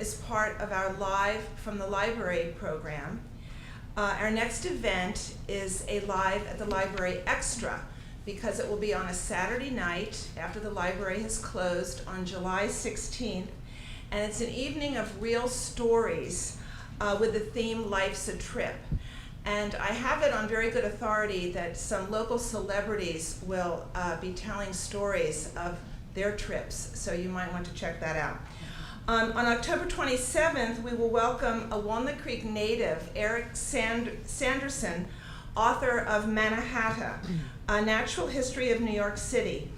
is part of our Live from the Library program. Our next event is a Live at the Library Extra, because it will be on a Saturday night after the library has closed on July 16th. And it's an evening of real stories with the theme Life's a Trip. And I have it on very good authority that some local celebrities will be telling stories of their trips, so you might want to check that out. On October 27th, we will welcome a Walnut Creek native, Eric Sanderson, author of Mannahatta, A Natural History of New York City.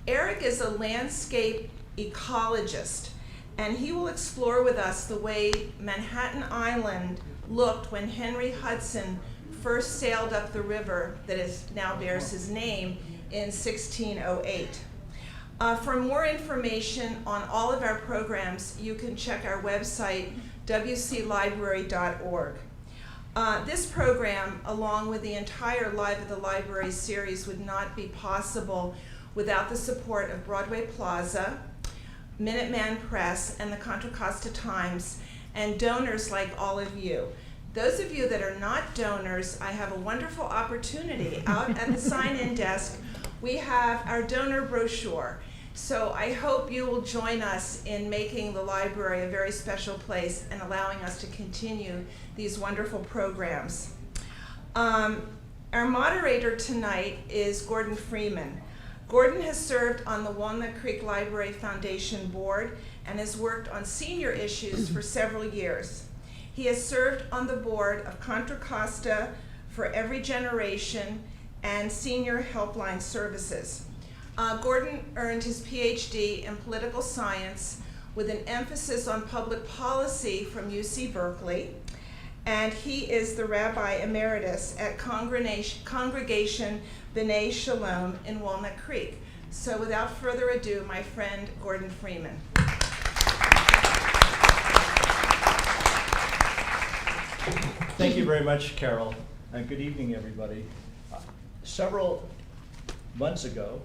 Eric is a landscape ecologist, and he will explore with us the way Manhattan Island looked when Henry Hudson first sailed up the river that now bears his name in 1608. For more information on all of our programs, you can check our website, wclibrary.org. This program, along with the entire Live at the Library series, would not be possible without the support of Broadway Plaza, Minuteman Press, and the Contra Costa Times, and donors like all of you. Those of you that are not donors, I have a wonderful opportunity. Out at the sign-in desk, we have our donor brochure. So I hope you will join us in making the library a very special place and allowing us to continue these wonderful programs. Our moderator tonight is Gordon Freeman. Gordon has served on the Walnut Creek Library Foundation board and has worked on senior issues for several years. He has served on the board of Contra Costa for Every Generation and Senior Helpline Services. Gordon earned his PhD in political science with an emphasis on public policy from UC Berkeley, and he is the Rabbi Emeritus at Congregation B'nai Shalom in Walnut Creek. So without further ado, my friend Gordon Freeman. Thank you very much, Carol, and good evening, everybody. Several months ago,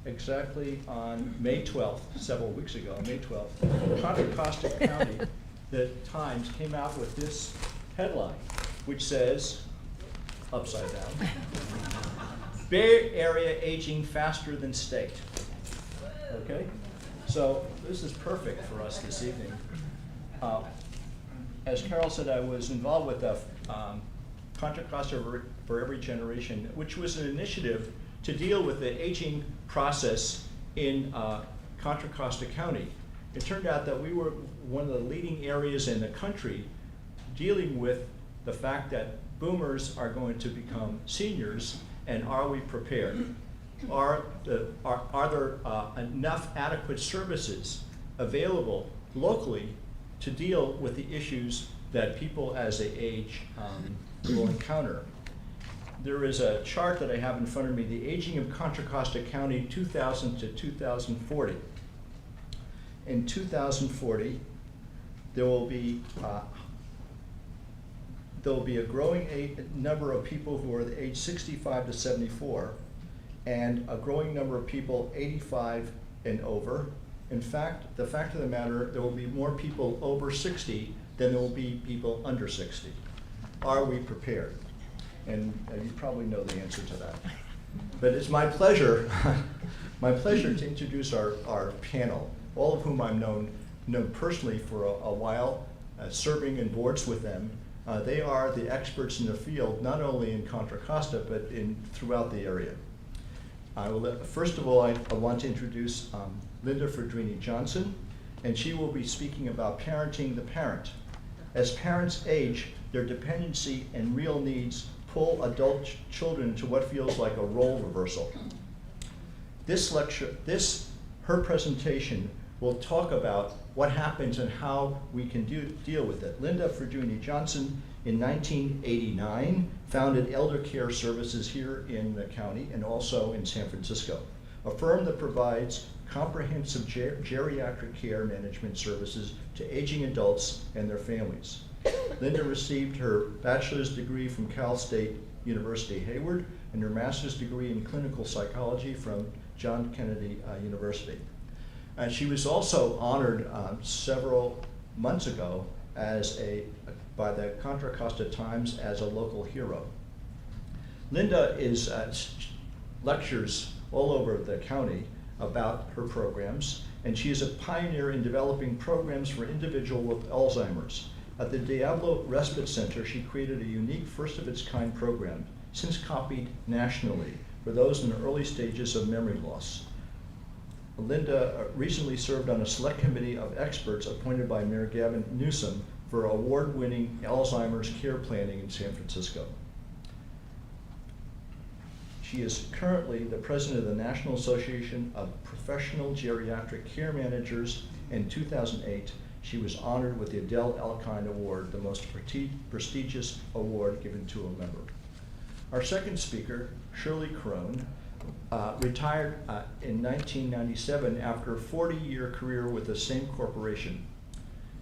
exactly on May 12th, several weeks ago, on May 12th, Contra Costa County, the Times came out with this headline, which says, upside down, Bay Area aging faster than state. Okay? So this is perfect for us this evening. As Carol said, I was involved with the Contra Costa for Every Generation, which was an initiative to deal with the aging process in Contra Costa County. It turned out that we were one of the leading areas in the country dealing with the fact that boomers are going to become seniors, and are we prepared? Are there enough adequate services available locally to deal with the issues that people as they age will encounter? There is a chart that I have in front of me, the aging of Contra Costa County 2000 to 2040. In 2040, there will be a growing number of people who are the age 65 to 74, and a growing number of people 85 and over. In fact, the fact of the matter, there will be more people over 60 than there will be people under 60. Are we prepared? And you probably know the answer to that. But it's my pleasure, to introduce our panel, all of whom I've known personally for a while, serving in boards with them. They are the experts in the field, not only in Contra Costa, but throughout the area. First of all, I want to introduce Linda Fodrini Johnson, and she will be speaking about parenting the parent. As parents age, their dependency and real needs pull adult children to what feels like a role reversal. Her presentation will talk about what happens and how we can deal with it. Linda Fodrini Johnson, in 1989, founded Elder Care Services here in the county and also in San Francisco, a firm that provides comprehensive geriatric care management services to aging adults and their families. Linda received her bachelor's degree from Cal State University Hayward and her master's degree in clinical psychology from John Kennedy University. She was also honored several months ago by the Contra Costa Times as a local hero. Linda lectures all over the county about her programs, and she is a pioneer in developing programs for individuals with Alzheimer's. At the Diablo Respite Center, she created a unique first-of-its-kind program, since copied nationally, for those in the early stages of memory loss. Linda recently served on a select committee of experts appointed by Mayor Gavin Newsom for award-winning Alzheimer's care planning in San Francisco. She is currently the president of the National Association of Professional Geriatric Care Managers. In 2008, she was honored with the Adele Alkine Award, the most prestigious award given to a member. Our second speaker, Shirley Krohn, retired in 1997 after a 40-year career with the same corporation.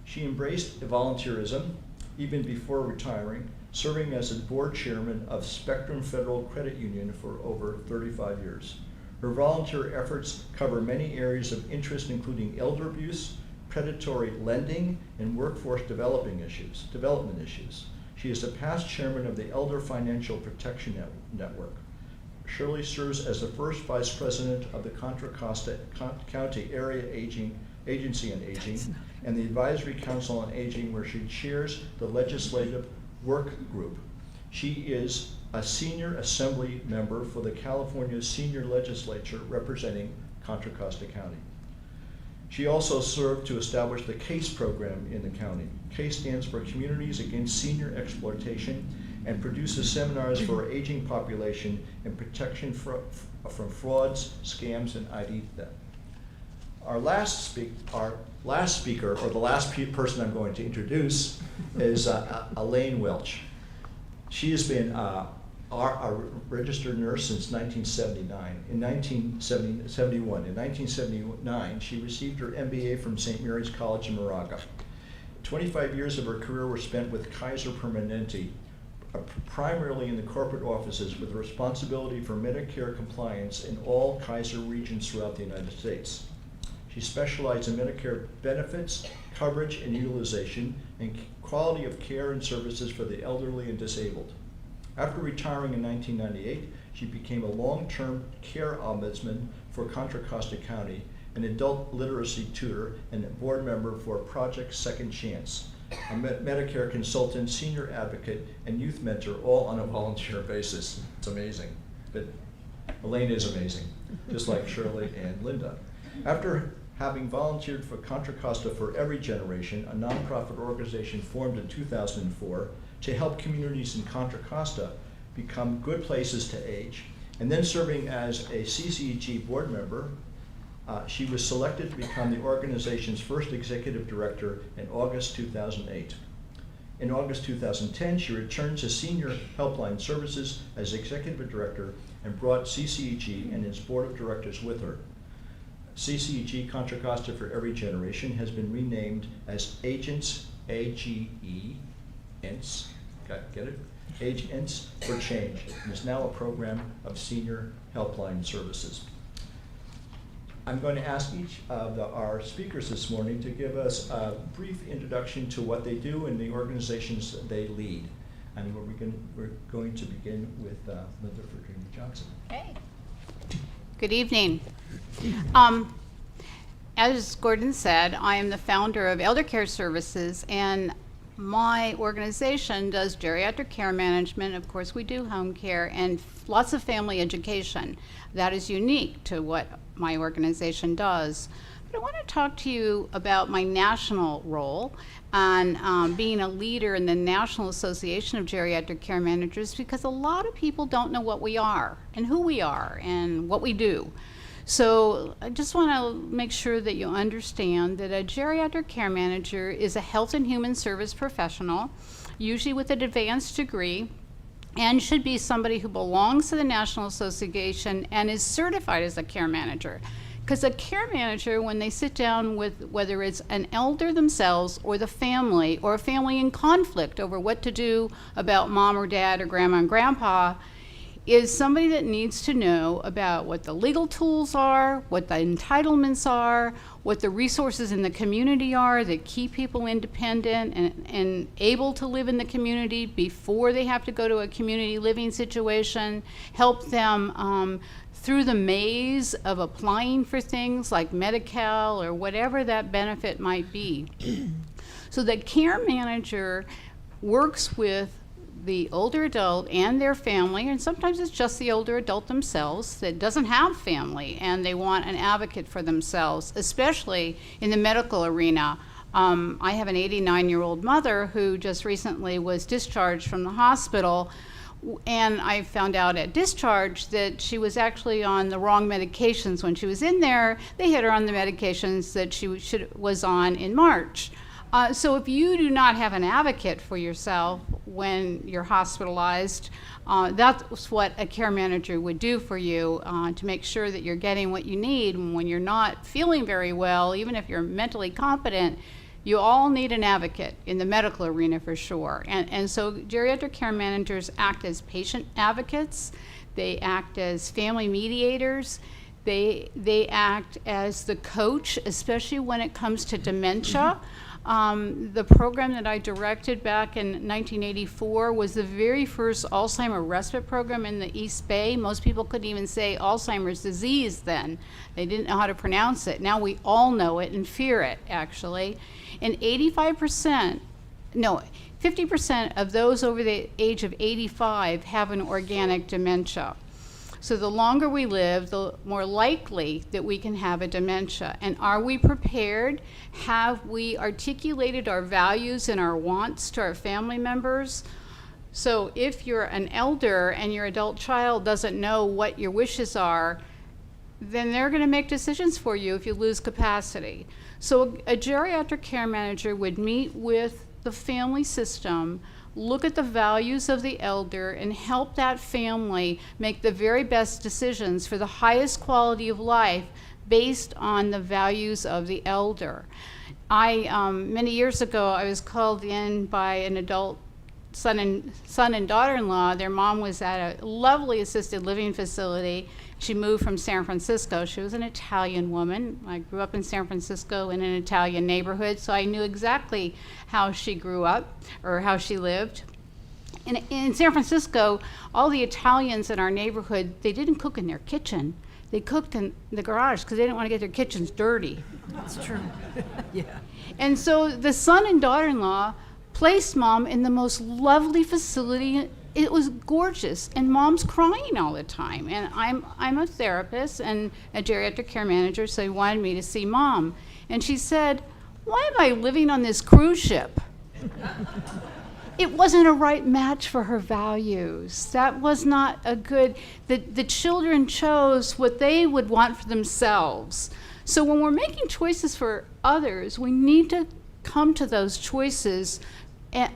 She embraced volunteerism even before retiring, serving as a board chairman of Spectrum Federal Credit Union for over 35 years. Her volunteer efforts cover many areas of interest, including elder abuse, predatory lending, and workforce development issues. She is a past chairman of the Elder Financial Protection Network. Shirley serves as the first vice president of the Contra Costa County Area Agency on Aging and the Advisory Council on Aging, where she chairs the legislative work group. She is a senior assembly member for the California Senior Legislature representing Contra Costa County. She also served to establish the CASE program in the county. CASE stands for Communities Against Senior Exploitation, and produces seminars for our aging population and protection from frauds, scams, and ID theft. Our last speaker, or the last person I'm going to introduce, is Elaine Welch. She has been a registered nurse since 1979. In 1979, she received her MBA from St. Mary's College in Moraga. 25 years of her career were spent with Kaiser Permanente, primarily in the corporate offices, with responsibility for Medicare compliance in all Kaiser regions throughout the United States. She specialized in Medicare benefits, coverage and utilization, and quality of care and services for the elderly and disabled. After retiring in 1998, she became a long-term care ombudsman for Contra Costa County, an adult literacy tutor, and a board member for Project Second Chance, a Medicare consultant, senior advocate, and youth mentor, all on a volunteer basis. It's amazing. But Elaine is amazing, just like Shirley and Linda. After having volunteered for Contra Costa for Every Generation, a nonprofit organization formed in 2004 to help communities in Contra Costa become good places to age, and then serving as a CCEG board member, she was selected to become the organization's first executive director in August 2008. In August 2010, she returned to Senior Helpline Services as executive director and brought CCEG and its board of directors with her. CCEG Contra Costa for Every Generation has been renamed as Agents, A-G-E, ENTS, get it? Agents for Change, and is now a program of Senior Helpline Services. I'm going to ask each of our speakers this morning to give us a brief introduction to what they do and the organizations that they lead. And we're going to begin with Linda Fodrini Johnson. Hey. Good evening. As Gordon said, I am the founder of Elder Care Services, and my organization does geriatric care management. Of course, we do home care and lots of family education. That is unique to what my organization does. But I want to talk to you about my national role and being a leader in the National Association of Geriatric Care Managers, because a lot of people don't know what we are and who we are and what we do. So I just want to make sure that you understand that a geriatric care manager is a health and human service professional, usually with an advanced degree, and should be somebody who belongs to the National Association and is certified as a care manager. Because a care manager, when they sit down with whether it's an elder themselves or the family, or a family in conflict over what to do about mom or dad or grandma and grandpa, is somebody that needs to know about what the legal tools are, what the entitlements are, what the resources in the community are that keep people independent and able to live in the community before they have to go to a community living situation, help them through the maze of applying for things like Medi-Cal or whatever that benefit might be. So the care manager works with the older adult and their family, and sometimes it's just the older adult themselves that doesn't have family and they want an advocate for themselves, especially in the medical arena. I have an 89-year-old mother who just recently was discharged from the hospital, and I found out at discharge that she was actually on the wrong medications when she was in there. They had her on the medications that she was on in March. So if you do not have an advocate for yourself when you're hospitalized, that's what a care manager would do for you to make sure that you're getting what you need. And when you're not feeling very well, even if you're mentally competent, you all need an advocate in the medical arena for sure. And so geriatric care managers act as patient advocates. They act as family mediators. They act as the coach, especially when it comes to dementia. The program that I directed back in 1984 was the very first Alzheimer's respite program in the East Bay. Most people couldn't even say Alzheimer's disease then. They didn't know how to pronounce it. Now we all know it and fear it, actually. And 50% of those over the age of 85 have an organic dementia. So the longer we live, the more likely that we can have a dementia. And are we prepared? Have we articulated our values and our wants to our family members? So if you're an elder and your adult child doesn't know what your wishes are, then they're going to make decisions for you if you lose capacity. So a geriatric care manager would meet with the family system, look at the values of the elder, and help that family make the very best decisions for the highest quality of life based on the values of the elder. Many years ago, I was called in by an adult son and daughter-in-law. Their mom was at a lovely assisted living facility. She moved from San Francisco. She was an Italian woman. I grew up in San Francisco in an Italian neighborhood, so I knew exactly how she grew up or how she lived. In San Francisco, all the Italians in our neighborhood, they didn't cook in their kitchen. They cooked in the garage because they didn't want to get their kitchens dirty. That's true. Yeah. And so the son and daughter-in-law placed mom in the most lovely facility. It was gorgeous, and mom's crying all the time. And I'm a therapist and a geriatric care manager, so he wanted me to see mom. And she said, "Why am I living on this cruise ship?" It wasn't a right match for her values. That was not a good, the children chose what they would want for themselves. So when we're making choices for others, we need to come to those choices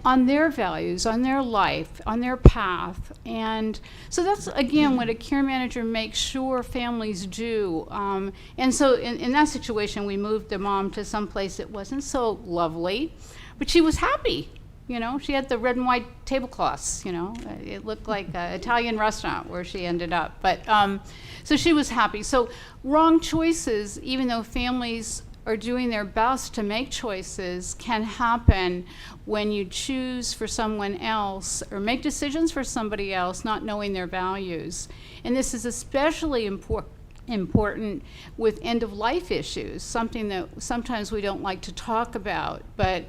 on their values, on their life, on their path. And so that's, again, what a care manager makes sure families do. And so in that situation, we moved the mom to some place that wasn't so lovely, but she was happy. You know, she had the red and white tablecloths, you know. It looked like an Italian restaurant where she ended up. But so she was happy. So wrong choices, even though families are doing their best to make choices, can happen when you choose for someone else or make decisions for somebody else, not knowing their values. And this is especially important with end-of-life issues, something that sometimes we don't like to talk about. But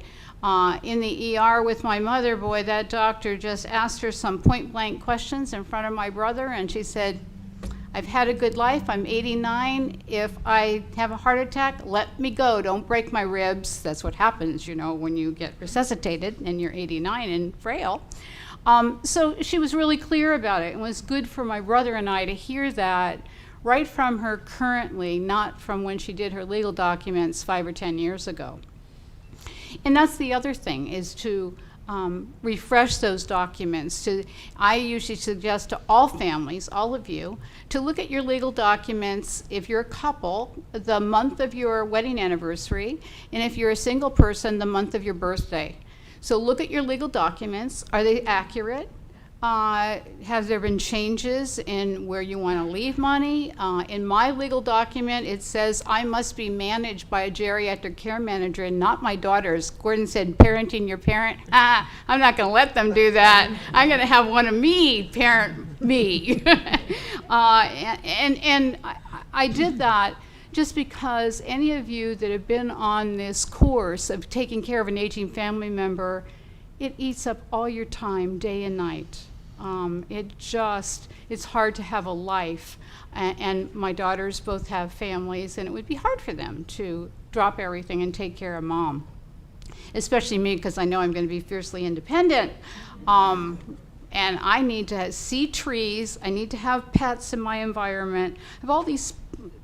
in the ER with my mother, boy, that doctor just asked her some point-blank questions in front of my brother, and she said, "I've had a good life. I'm 89. If I have a heart attack, let me go. Don't break my ribs." That's what happens, you know, when you get resuscitated and you're 89 and frail. So she was really clear about it. It was good for my brother and I to hear that right from her currently, not from when she did her legal documents 5 or 10 years ago. And that's the other thing, is to refresh those documents. I usually suggest to all families, all of you, to look at your legal documents, if you're a couple, the month of your wedding anniversary, and if you're a single person, the month of your birthday. So look at your legal documents. Are they accurate? Has there been changes in where you want to leave money? In my legal document, it says I must be managed by a geriatric care manager and not my daughters. Gordon said, parenting your parent. I'm not going to let them do that. I'm going to have one of me parent me. And I did that just because any of you that have been on this course of taking care of an aging family member, it eats up all your time, day and night. It's hard to have a life. And my daughters both have families, and it would be hard for them to drop everything and take care of mom. Especially me, because I know I'm going to be fiercely independent. And I need to see trees, I need to have pets in my environment. I have all these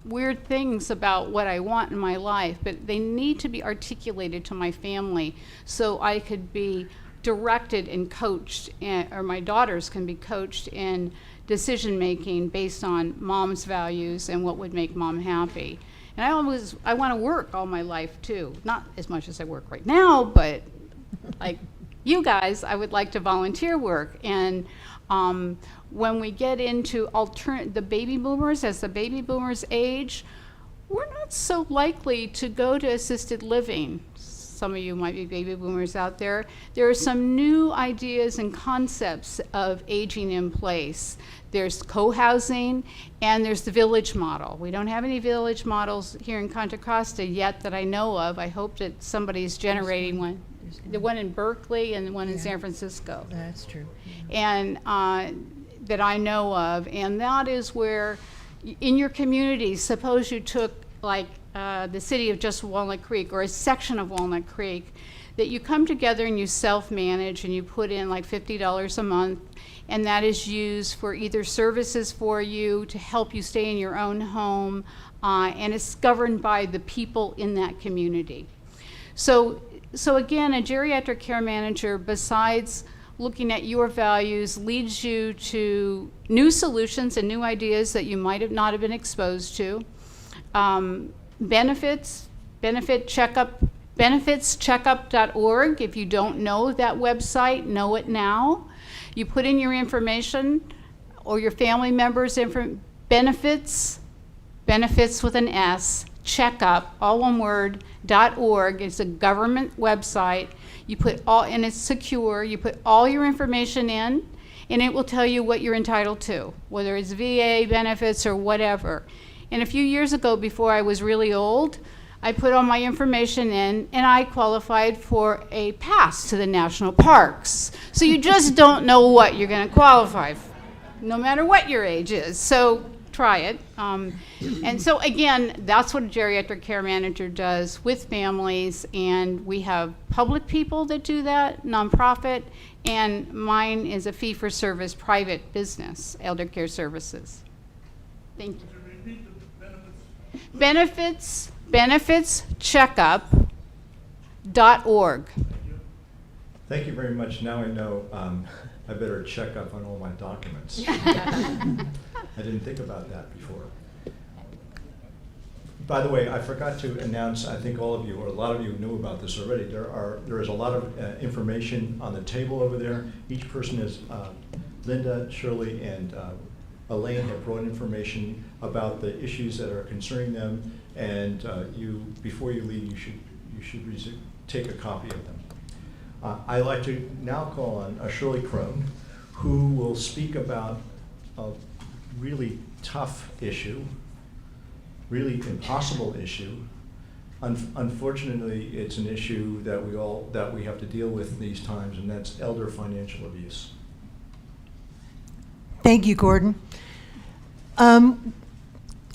weird things about what I want in my life, but they need to be articulated to my family so I could be directed and coached, or my daughters can be coached in decision making based on mom's values and what would make mom happy. And I want to work all my life too, not as much as I work right now, but like you guys, I would like to volunteer work. And when we get into the baby boomers, as the baby boomers age, we're not so likely to go to assisted living. Some of you might be baby boomers out there. There are some new ideas and concepts of aging in place. There's co-housing, and there's the village model. We don't have any village models here in Contra Costa yet that I know of. I hope that somebody's generating one. The one in Berkeley and the one in San Francisco. That's true. And that I know of. And that is where, in your community, suppose you took like the city of just Walnut Creek or a section of Walnut Creek, that you come together and you self-manage and you put in like $50 a month, and that is used for either services for you to help you stay in your own home, and it's governed by the people in that community. So again, a geriatric care manager, besides looking at your values, leads you to new solutions and new ideas that you might have not have been exposed to. Benefitscheckup.org. If you don't know that website, know it now. You put in your information or your family members' benefits with an S, checkup, all one word, .org. It's a government website. You put and it's secure. You put all your information in, and it will tell you what you're entitled to, whether it's VA benefits or whatever. And a few years ago, before I was really old, I put all my information in, and I qualified for a pass to the national parks. So you just don't know what you're going to qualify for, no matter what your age is. So try it. And so again, that's what a geriatric care manager does with families, and we have public people that do that, nonprofit, and mine is a fee-for-service private business, Elder Care Services. Thank you. Benefitscheckup.org. Thank you very much. Now I know I better check up on all my documents. I didn't think about that before. By the way, I forgot to announce, I think all of you, or a lot of you knew about this already, there is a lot of information on the table over there. Each person is, Linda, Shirley, and Elaine have brought information about the issues that are concerning them, and before you leave, you should take a copy of them. I'd like to now call on Shirley Krohn, who will speak about a really tough issue, really impossible issue. Unfortunately, it's an issue that we have to deal with in these times, and that's elder financial abuse. Thank you, Gordon.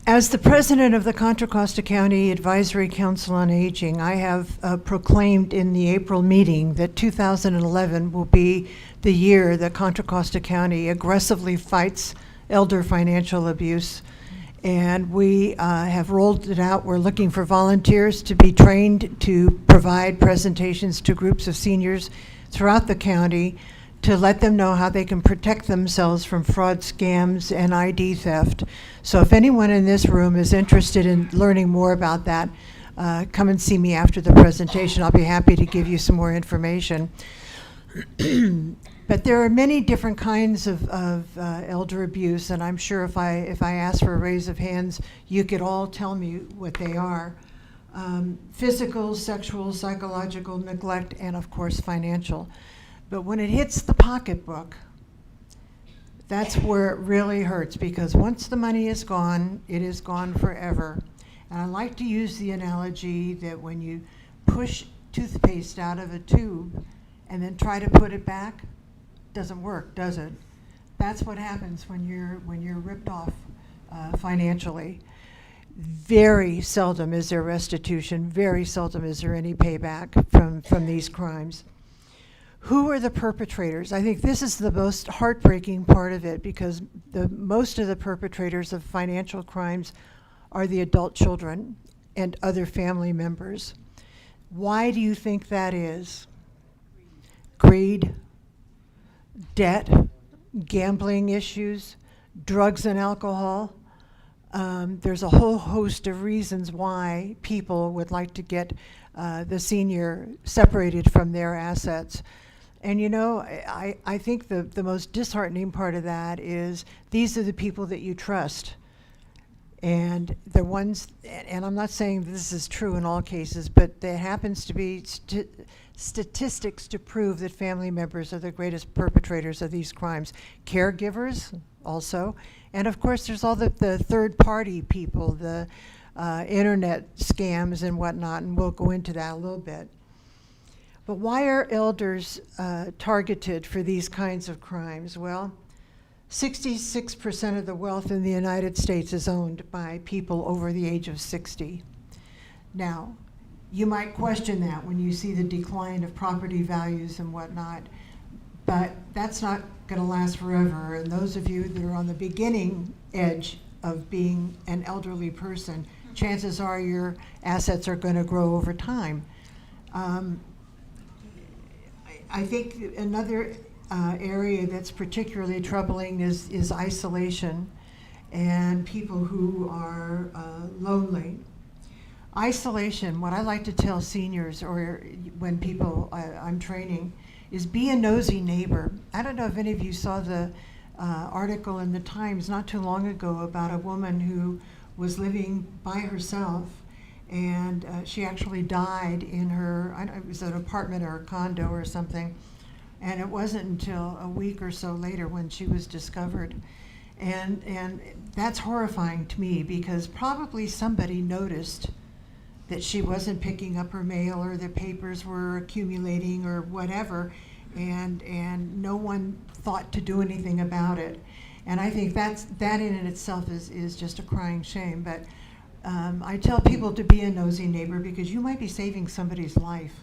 As the president of the Contra Costa County Advisory Council on Aging, I have proclaimed in the April meeting that 2011 will be the year that Contra Costa County aggressively fights elder financial abuse. And we have rolled it out. We're looking for volunteers to be trained to provide presentations to groups of seniors throughout the county to let them know how they can protect themselves from fraud, scams, and ID theft. So if anyone in this room is interested in learning more about that, come and see me after the presentation. I'll be happy to give you some more information. But there are many different kinds of elder abuse, and I'm sure if I ask for a raise of hands, you could all tell me what they are. Physical, sexual, psychological neglect, and of course financial. But when it hits the pocketbook, that's where it really hurts, because once the money is gone, it is gone forever. And I like to use the analogy that when you push toothpaste out of a tube and then try to put it back, doesn't work, does it? That's what happens when you're ripped off financially. Very seldom is there restitution. Very seldom is there any payback from these crimes. Who are the perpetrators? I think this is the most heartbreaking part of it, because most of the perpetrators of financial crimes are the adult children and other family members. Why do you think that is? Greed, debt, gambling issues, drugs and alcohol. There's a whole host of reasons why people would like to get the senior separated from their assets. And you know, I think the most disheartening part of that is these are the people that you trust. And the ones, and I'm not saying this is true in all cases, but there happens to be statistics to prove that family members are the greatest perpetrators of these crimes. Caregivers also. And of course, there's all the third-party people, the internet scams and whatnot, and we'll go into that a little bit. But why are elders targeted for these kinds of crimes? Well, 66% of the wealth in the United States is owned by people over the age of 60. Now, you might question that when you see the decline of property values and whatnot, but that's not going to last forever. And those of you that are on the beginning edge of being an elderly person, chances are your assets are going to grow over time. I think another area that's particularly troubling is isolation and people who are lonely. Isolation, what I like to tell seniors or when people I'm training, is be a nosy neighbor. I don't know if any of you saw the article in the Times not too long ago about a woman who was living by herself, and she actually died in her, I don't know, it was an apartment or a condo or something, and it wasn't until a week or so later when she was discovered. And that's horrifying to me, because probably somebody noticed that she wasn't picking up her mail, or the papers were accumulating or whatever, and no one thought to do anything about it. And I think that in and itself is just a crying shame. But I tell people to be a nosy neighbor, because you might be saving somebody's life.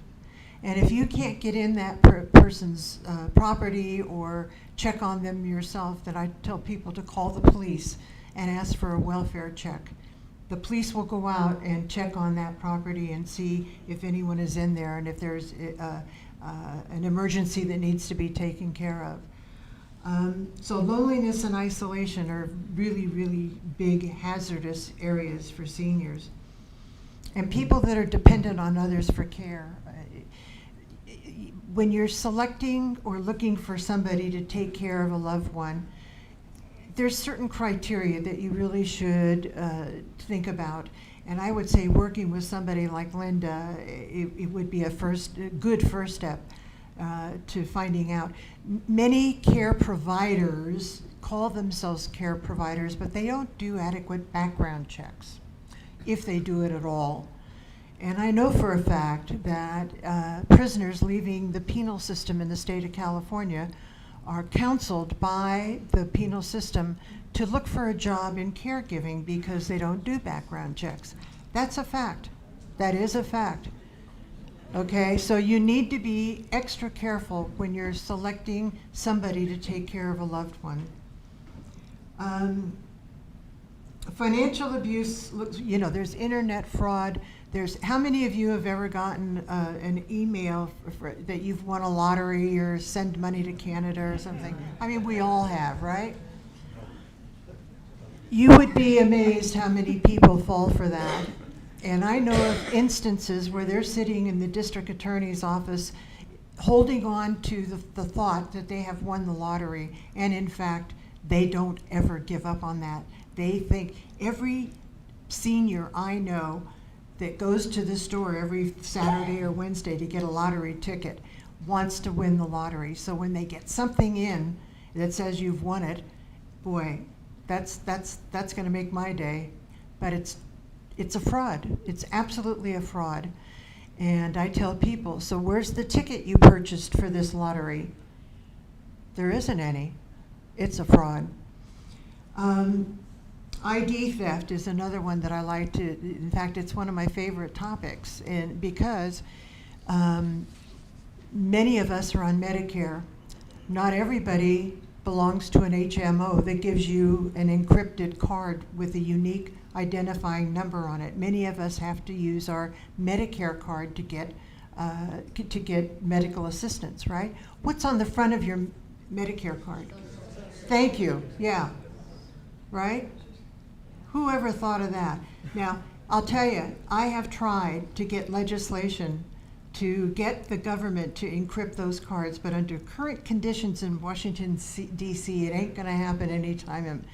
And if you can't get in that person's property or check on them yourself, then I tell people to call the police and ask for a welfare check. The police will go out and check on that property and see if anyone is in there and if there's an emergency that needs to be taken care of. So loneliness and isolation are really, really big hazardous areas for seniors. And people that are dependent on others for care. When you're selecting or looking for somebody to take care of a loved one, there's certain criteria that you really should think about. And I would say working with somebody like Linda, it would be a good first step to finding out. Many care providers call themselves care providers, but they don't do adequate background checks, if they do it at all. And I know for a fact that prisoners leaving the penal system in the state of California are counseled by the penal system to look for a job in caregiving because they don't do background checks. That's a fact. That is a fact. Okay, so you need to be extra careful when you're selecting somebody to take care of a loved one. Financial abuse, there's internet fraud. How many of you have ever gotten an email that you've won a lottery or send money to Canada or something? I mean, we all have, right? You would be amazed how many people fall for that. And I know of instances where they're sitting in the district attorney's office holding on to the thought that they have won the lottery, and in fact, they don't ever give up on that. They think every senior I know that goes to the store every Saturday or Wednesday to get a lottery ticket wants to win the lottery. So when they get something in that says you've won it, boy, that's going to make my day. But it's a fraud. It's absolutely a fraud. And I tell people, so where's the ticket you purchased for this lottery? There isn't any. It's a fraud. ID theft is another one that I like to, in fact, it's one of my favorite topics, and because many of us are on Medicare. Not everybody belongs to an HMO that gives you an encrypted card with a unique identifying number on it. Many of us have to use our Medicare card to get medical assistance, right? What's on the front of your Medicare card? Thank you. Yeah. Right? Whoever thought of that? Now, I'll tell you, I have tried to get legislation to get the government to encrypt those cards, but under current conditions in Washington, D.C., it ain't going to happen anytime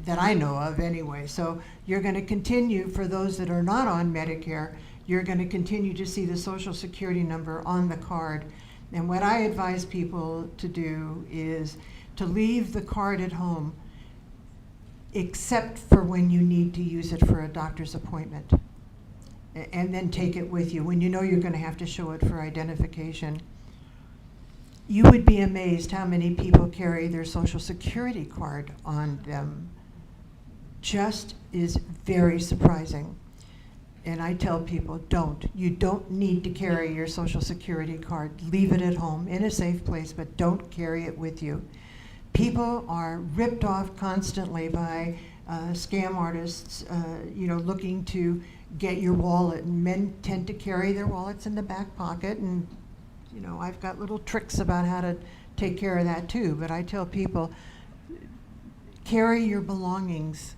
that I know of anyway. So you're going to continue, for those that are not on Medicare, you're going to continue to see the Social Security number on the card. And what I advise people to do is to leave the card at home, except for when you need to use it for a doctor's appointment. And then take it with you when you know you're going to have to show it for identification. You would be amazed how many people carry their Social Security card on them. Just is very surprising. And I tell people, don't. You don't need to carry your Social Security card. Leave it at home in a safe place, but don't carry it with you. People are ripped off constantly by scam artists, looking to get your wallet. And men tend to carry their wallets in the back pocket, and I've got little tricks about how to take care of that too. But I tell people, carry your belongings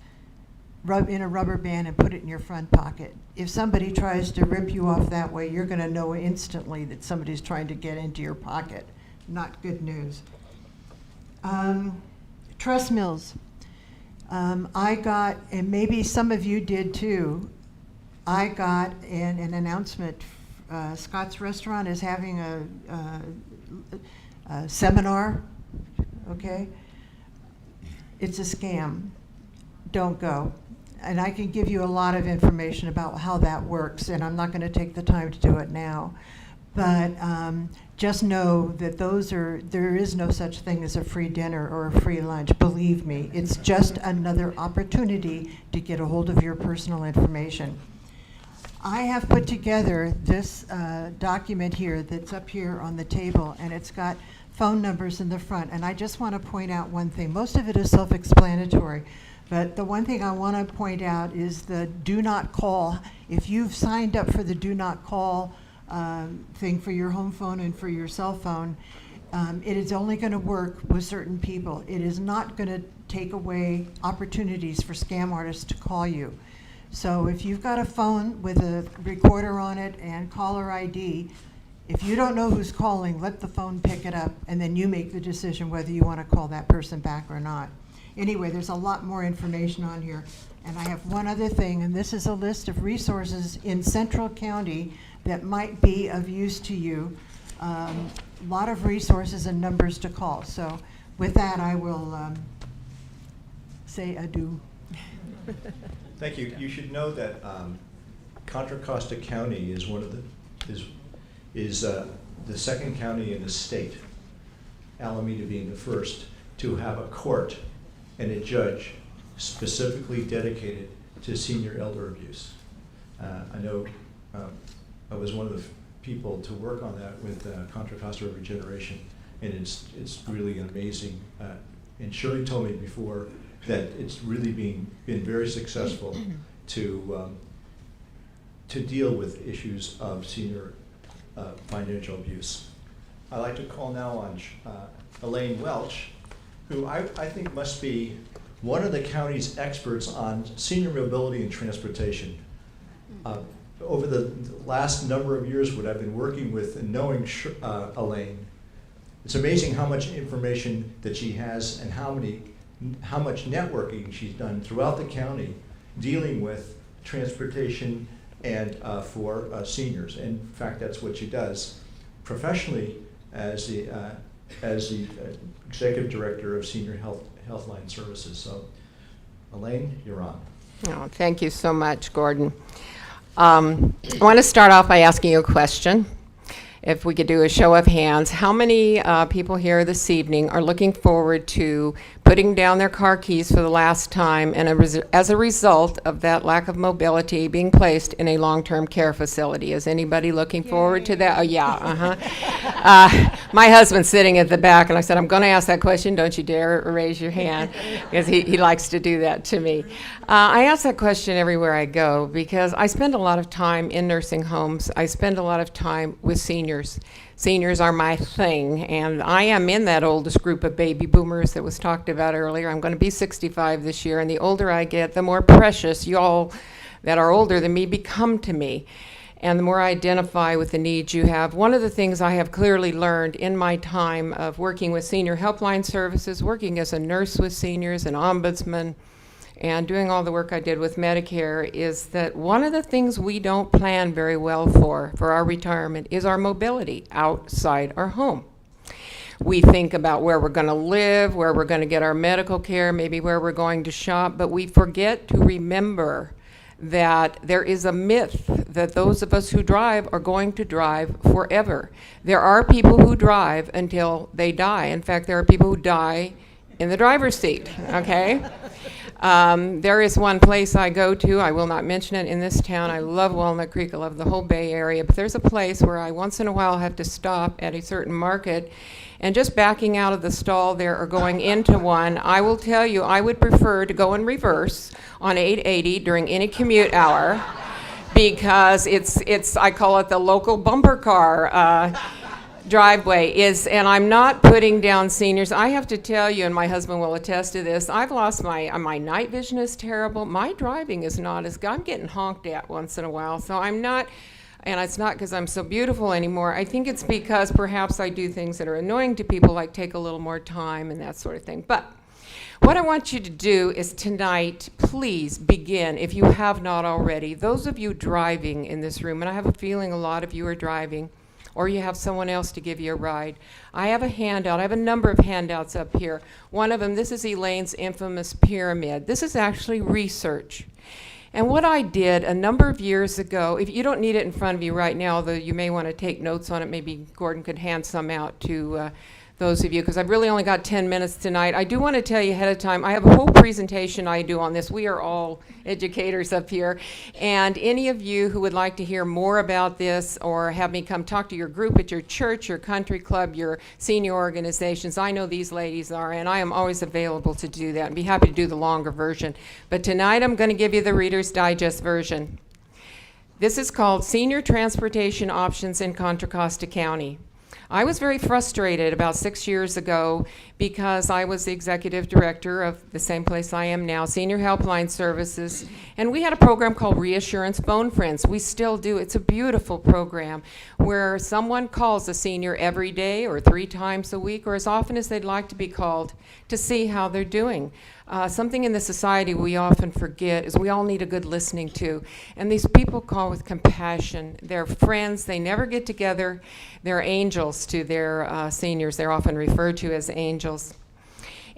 in a rubber band and put it in your front pocket. If somebody tries to rip you off that way, you're going to know instantly that somebody's trying to get into your pocket. Not good news. Trust mills. I got, and maybe some of you did too, I got an announcement. Scott's Restaurant is having a seminar, okay? It's a scam. Don't go. And I can give you a lot of information about how that works, and I'm not going to take the time to do it now. But just know that there is no such thing as a free dinner or a free lunch. Believe me, it's just another opportunity to get a hold of your personal information. I have put together this document here that's up here on the table, and it's got phone numbers in the front. And I just want to point out one thing. Most of it is self-explanatory, but the one thing I want to point out is the do not call. If you've signed up for the do not call thing for your home phone and for your cell phone, it is only going to work with certain people. It is not going to take away opportunities for scam artists to call you. So if you've got a phone with a recorder on it and caller ID, if you don't know who's calling, let the phone pick it up, and then you make the decision whether you want to call that person back or not. Anyway, there's a lot more information on here. And I have one other thing, and this is a list of resources in Central County that might be of use to you. A lot of resources and numbers to call. So with that, I will say adieu. Thank you. You should know that Contra Costa County is the second county in the state, Alameda being the first, to have a court and a judge specifically dedicated to senior elder abuse. I know I was one of the people to work on that with Contra Costa Regeneration, and it's really amazing. And Shirley told me before that it's really been very successful to deal with issues of senior financial abuse. I'd like to call now on Elaine Welch, who I think must be one of the county's experts on senior mobility and transportation. over the last number of years, what I've been working with and knowing Elaine, it's amazing how much information that she has and how much networking she's done throughout the county dealing with transportation and for seniors. And in fact, that's what she does professionally as the executive director of Senior Healthline Services. So, Elaine, you're on. Oh, thank you so much, Gordon. I want to start off by asking you a question. If we could do a show of hands, how many people here this evening are looking forward to putting down their car keys for the last time and as a result of that lack of mobility being placed in a long-term care facility? Is anybody looking forward to that? Oh, yeah, my husband's sitting at the back, and I said, I'm going to ask that question. Don't you dare raise your hand, because he likes to do that to me. I ask that question everywhere I go because I spend a lot of time in nursing homes. I spend a lot of time with seniors. Seniors are my thing, and I am in that oldest group of baby boomers that was talked about earlier. I'm going to be 65 this year, and the older I get, the more precious you all that are older than me become to me, and the more I identify with the needs you have. One of the things I have clearly learned in my time of working with Senior Helpline Services, working as a nurse with seniors, an ombudsman, and doing all the work I did with Medicare, is that one of the things we don't plan very well for our retirement is our mobility outside our home. We think about where we're going to live, where we're going to get our medical care, maybe where we're going to shop, but we forget to remember that there is a myth that those of us who drive are going to drive forever. There are people who drive until they die. In fact, there are people who die in the driver's seat, okay? There is one place I go to, I will not mention it, in this town. I love Walnut Creek, I love the whole Bay Area, but there's a place where I once in a while have to stop at a certain market, and just backing out of the stall there or going into one, I will tell you, I would prefer to go in reverse on 880 during any commute hour, because it's I call it the local bumper car driveway is, and I'm not putting down seniors. I have to tell you, and my husband will attest to this, I've lost my night vision is terrible. My driving is not as good. I'm getting honked at once in a while, so I'm not, and it's not because I'm so beautiful anymore. I think it's because perhaps I do things that are annoying to people, like take a little more time and that sort of thing. But what I want you to do is tonight, please begin, if you have not already, those of you driving in this room, and I have a feeling a lot of you are driving, or you have someone else to give you a ride. I have a handout. I have a number of handouts up here. One of them, this is Elaine's infamous pyramid. This is actually research. And what I did a number of years ago, if you don't need it in front of you right now, though you may want to take notes on it, maybe Gordon could hand some out to those of you, because I've really only got 10 minutes tonight. I do want to tell you ahead of time, I have a whole presentation I do on this. We are all educators up here, and any of you who would like to hear more about this or have me come talk to your group at your church, your country club, your senior organizations, I know these ladies are, and I am always available to do that and be happy to do the longer version. But tonight I'm going to give you the Reader's Digest version. This is called Senior Transportation Options in Contra Costa County. I was very frustrated about 6 years ago because I was the executive director of the same place I am now, Senior Helpline Services, and we had a program called Reassurance Phone Friends. We still do. It's a beautiful program where someone calls a senior every day or 3 times a week or as often as they'd like to be called to see how they're doing. Something in the society we often forget is we all need a good listening to. And these people call with compassion. They're friends. They never get together. They're angels to their seniors. They're often referred to as angels.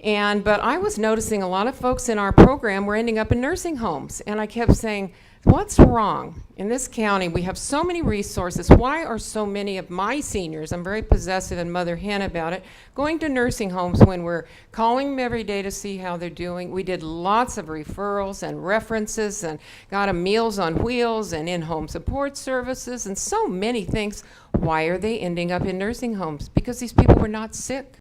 But I was noticing a lot of folks in our program were ending up in nursing homes. And I kept saying, what's wrong? In this county, we have so many resources. Why are so many of my seniors, I'm very possessive and mother hen about it, going to nursing homes when we're calling them every day to see how they're doing? We did lots of referrals and references and got them Meals on Wheels and in-home support services and so many things. Why are they ending up in nursing homes? Because these people were not sick.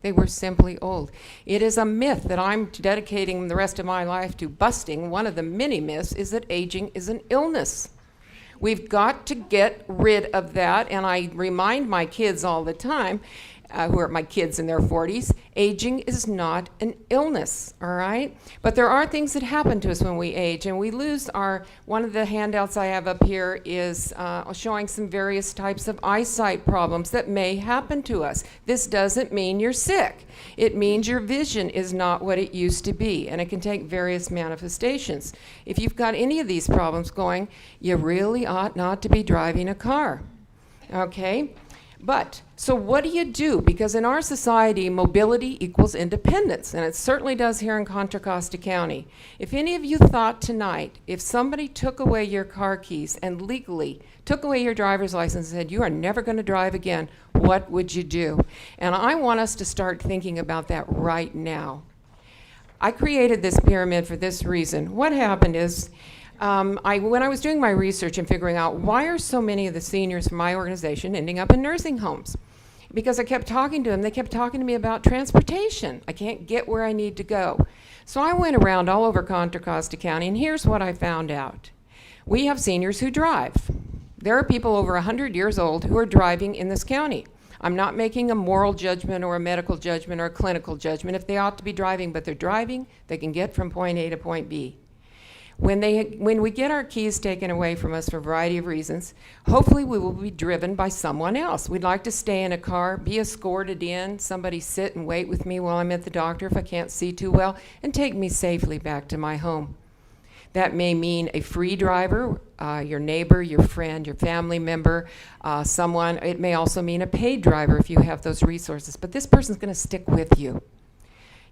They were simply old. It is a myth that I'm dedicating the rest of my life to busting. One of the many myths is that aging is an illness. We've got to get rid of that, and I remind my kids all the time, who are my kids in their 40s, aging is not an illness, all right? But there are things that happen to us when we age, and we lose one of the handouts I have up here is showing some various types of eyesight problems that may happen to us. This doesn't mean you're sick. It means your vision is not what it used to be, and it can take various manifestations. If you've got any of these problems going, you really ought not to be driving a car, okay? But, so what do you do? Because in our society, mobility equals independence, and it certainly does here in Contra Costa County. If any of you thought tonight, if somebody took away your car keys and legally took away your driver's license and said, you are never going to drive again, what would you do? And I want us to start thinking about that right now. I created this pyramid for this reason. What happened is, when I was doing my research and figuring out why are so many of the seniors from my organization ending up in nursing homes, because I kept talking to them, they kept talking to me about transportation. I can't get where I need to go. So I went around all over Contra Costa County, and here's what I found out. We have seniors who drive. There are people over 100 years old who are driving in this county. I'm not making a moral judgment or a medical judgment or a clinical judgment if they ought to be driving, but they're driving, they can get from point A to point B. When we get our keys taken away from us for a variety of reasons, hopefully we will be driven by someone else. We'd like to stay in a car, be escorted in, somebody sit and wait with me while I'm at the doctor if I can't see too well, and take me safely back to my home. That may mean a free driver, your neighbor, your friend, your family member, someone. It may also mean a paid driver if you have those resources, but this person's going to stick with you.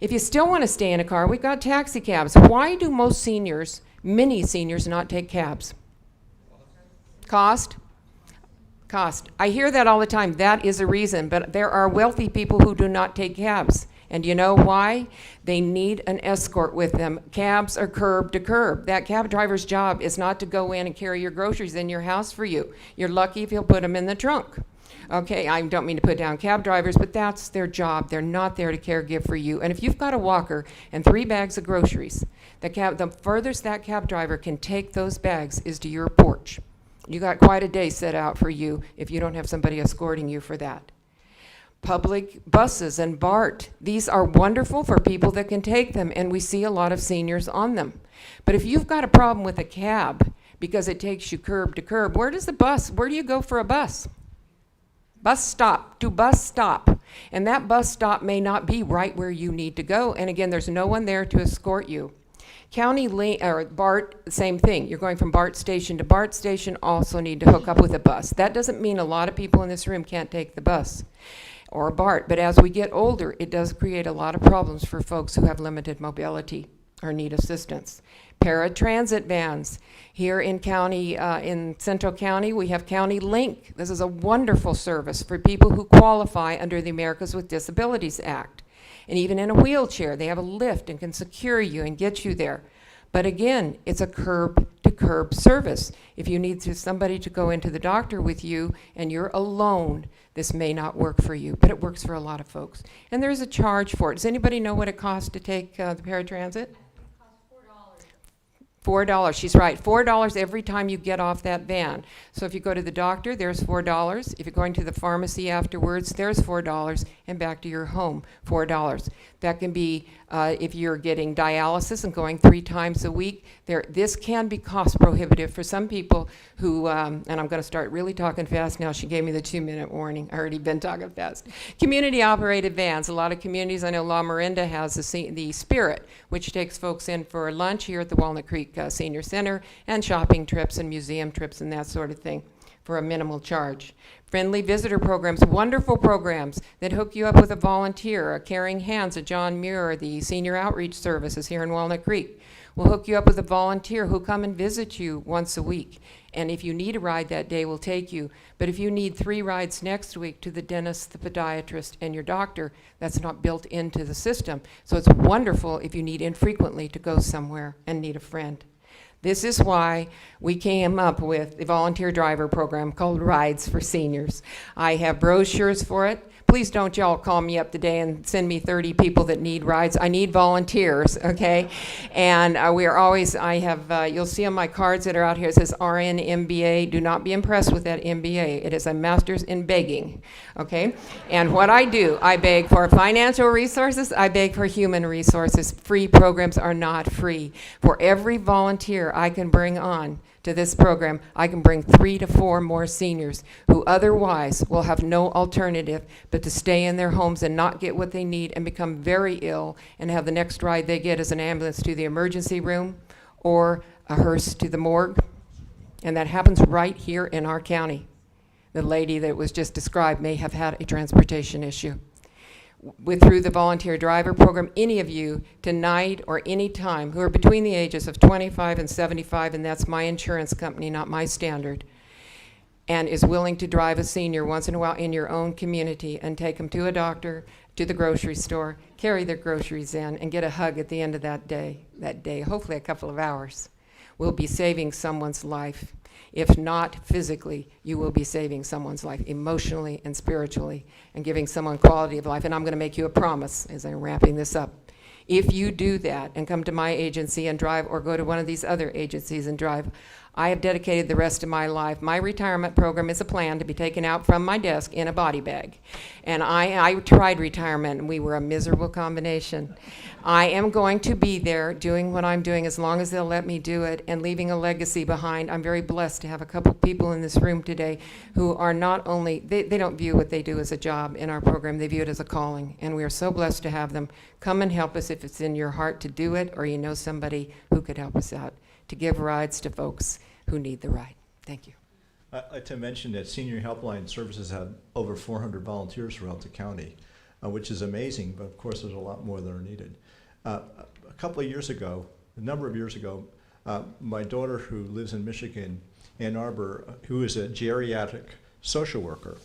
If you still want to stay in a car, we've got taxi cabs. Why do most seniors, many seniors, not take cabs? Cost? Cost. I hear that all the time. That is a reason, but there are wealthy people who do not take cabs. And you know why? They need an escort with them. Cabs are curb to curb. That cab driver's job is not to go in and carry your groceries in your house for you. You're lucky if he'll put them in the trunk. Okay, I don't mean to put down cab drivers, but that's their job. They're not there to caregive for you. And if you've got a walker and 3 bags of groceries, the furthest that cab driver can take those bags is to your porch. You got quite a day set out for you if you don't have somebody escorting you for that. Public buses and BART, these are wonderful for people that can take them, and we see a lot of seniors on them. But if you've got a problem with a cab because it takes you curb to curb, where do you go for a bus? Bus stop, to bus stop. And that bus stop may not be right where you need to go. And again, there's no one there to escort you. BART, same thing. You're going from BART station to BART station, also need to hook up with a bus. That doesn't mean a lot of people in this room can't take the bus or BART, but as we get older, it does create a lot of problems for folks who have limited mobility or need assistance. Paratransit vans. Here in Central County, we have County Link. This is a wonderful service for people who qualify under the Americans with Disabilities Act. And even in a wheelchair, they have a lift and can secure you and get you there. But again, it's a curb-to-curb service. If you need somebody to go into the doctor with you and you're alone, this may not work for you, but it works for a lot of folks. And there's a charge for it. Does anybody know what it costs to take the paratransit? $4, she's right. $4 every time you get off that van. So if you go to the doctor, there's $4. If you're going to the pharmacy afterwards, there's $4, and back to your home, $4. That can be if you're getting dialysis and going 3 times a week. This can be cost prohibitive for some people who, and I'm going to start really talking fast now. She gave me the 2-minute warning. I already been talking fast. Community operated vans. A lot of communities, I know La Miranda has the Spirit, which takes folks in for lunch here at the Walnut Creek Senior Center, and shopping trips and museum trips and that sort of thing for a minimal charge. Friendly visitor programs, wonderful programs that hook you up with a volunteer. Caring Hands at John Muir, the Senior Outreach Services here in Walnut Creek, will hook you up with a volunteer who'll come and visit you once a week. And if you need a ride that day, we'll take you. But if you need 3 rides next week to the dentist, the podiatrist, and your doctor, that's not built into the system. So it's wonderful if you need infrequently to go somewhere and need a friend. This is why we came up with a volunteer driver program called Rides for Seniors. I have brochures for it. please don't y'all call me up today and send me 30 people that need rides. I need volunteers, okay? And we are always, I have, you'll see on my cards that are out here, it says RN MBA. Do not be impressed with that MBA. It is a master's in begging, okay? And what I do, I beg for financial resources, I beg for human resources. Free programs are not free. For every volunteer I can bring on to this program, I can bring 3 to 4 more seniors who otherwise will have no alternative but to stay in their homes and not get what they need and become very ill and have the next ride they get as an ambulance to the emergency room or a hearse to the morgue. And that happens right here in our county. The lady that was just described may have had a transportation issue. Through the volunteer driver program, any of you tonight or any time who are between the ages of 25 and 75, and that's my insurance company, not my standard, and is willing to drive a senior once in a while in your own community and take them to a doctor, to the grocery store, carry their groceries in, and get a hug at the end of that day, hopefully a couple of hours, will be saving someone's life. If not physically, you will be saving someone's life emotionally and spiritually and giving someone quality of life. And I'm going to make you a promise as I'm wrapping this up. If you do that and come to my agency and drive or go to one of these other agencies and drive, I have dedicated the rest of my life. My retirement program is a plan to be taken out from my desk in a body bag. And I tried retirement, and we were a miserable combination. I am going to be there doing what I'm doing as long as they'll let me do it and leaving a legacy behind. I'm very blessed to have a couple people in this room today who are not only, they don't view what they do as a job in our program, they view it as a calling. And we are so blessed to have them. Come and help us if it's in your heart to do it or you know somebody who could help us out, to give rides to folks who need the ride. Thank you. To mention that Senior Helpline Services have over 400 volunteers throughout the county, which is amazing, but of course there's a lot more that are needed. A couple of years ago, a number of years ago, my daughter who lives in Michigan, Ann Arbor, who is a geriatric social worker,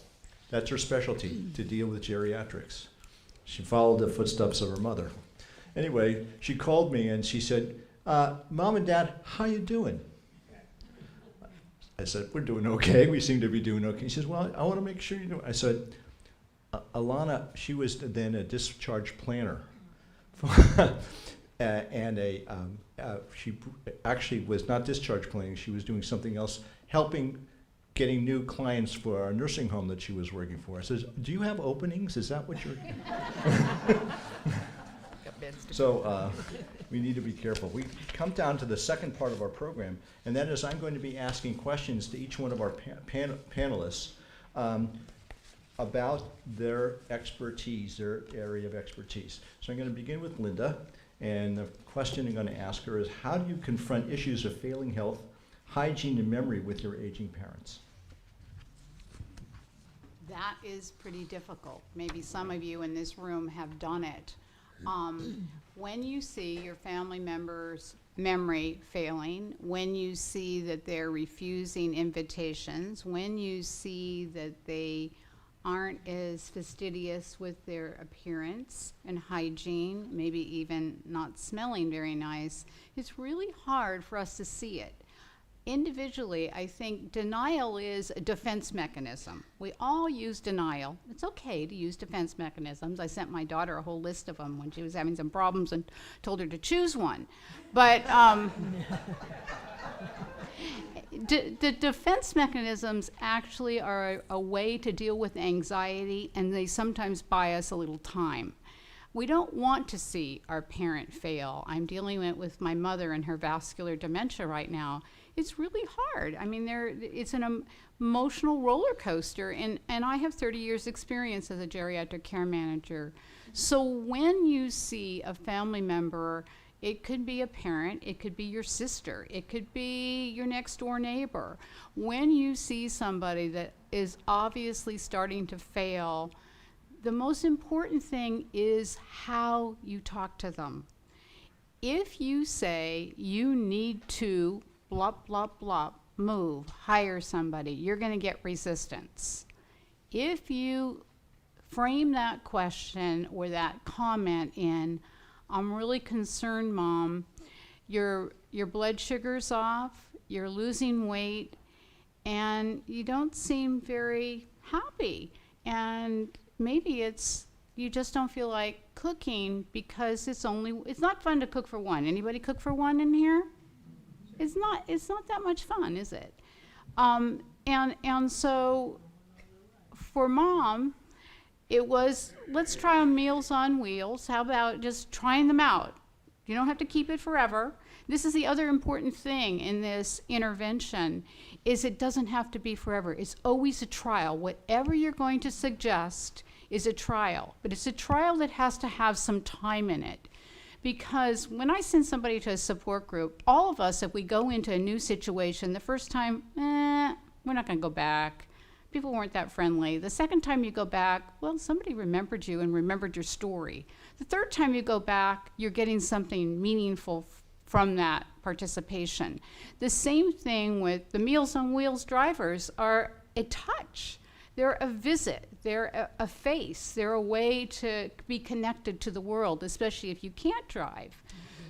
that's her specialty, to deal with geriatrics. She followed the footsteps of her mother. Anyway, she called me and she said, Mom and Dad, how you doing? I said, we're doing okay. We seem to be doing okay. She says, well, I want to make sure you know. I said, Alana, she was then a discharge planner. And she actually was not discharge planning. She was doing something else, helping getting new clients for our nursing home that she was working for. I says, do you have openings? Is that what you're... So we need to be careful. We come down to the second part of our program, and that is I'm going to be asking questions to each one of our panelists about their expertise, their area of expertise. So I'm going to begin with Linda, and the question I'm going to ask her is, how do you confront issues of failing health, hygiene, and memory with your aging parents? That is pretty difficult. Maybe some of you in this room have done it. When you see your family members' memory failing, when you see that they're refusing invitations, when you see that they aren't as fastidious with their appearance and hygiene, maybe even not smelling very nice, it's really hard for us to see it. Individually, I think denial is a defense mechanism. We all use denial. It's okay to use defense mechanisms. I sent my daughter a whole list of them when she was having some problems and told her to choose one. But the defense mechanisms actually are a way to deal with anxiety, and they sometimes buy us a little time. We don't want to see our parent fail. I'm dealing with my mother and her vascular dementia right now. It's really hard. I mean, it's an emotional roller coaster, and I have 30 years experience as a geriatric care manager. So when you see a family member, it could be a parent, it could be your sister, it could be your next door neighbor. When you see somebody that is obviously starting to fail, the most important thing is how you talk to them. If you say you need to blah, blah, blah, move, hire somebody, you're going to get resistance. If you frame that question or that comment in, I'm really concerned, Mom, your blood sugar's off, you're losing weight, and you don't seem very happy. And maybe it's you just don't feel like cooking because it's not fun to cook for one. Anybody cook for one in here? It's not that much fun, is it? And so for Mom, it was, let's try on Meals on Wheels. How about just trying them out? You don't have to keep it forever. This is the other important thing in this intervention, is it doesn't have to be forever. It's always a trial. Whatever you're going to suggest is a trial, but it's a trial that has to have some time in it. Because when I send somebody to a support group, all of us, if we go into a new situation, the first time, we're not gonna go back. People weren't that friendly. The second time you go back, well, somebody remembered you and remembered your story. The third time you go back, you're getting something meaningful from that participation. The same thing with the Meals on Wheels drivers are a touch. They're a visit, they're a face, they're a way to be connected to the world, especially if you can't drive.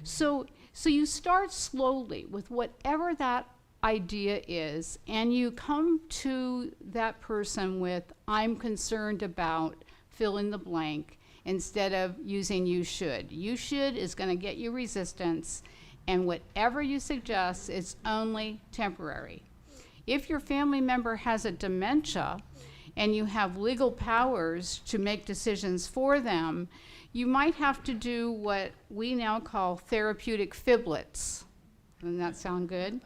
So you start slowly with whatever that idea is, and you come to that person with, I'm concerned about fill in the blank, instead of using you should. You should is gonna get you resistance, and whatever you suggest is only temporary. If your family member has a dementia, and you have legal powers to make decisions for them, you might have to do what we now call therapeutic fiblets. Doesn't that sound good?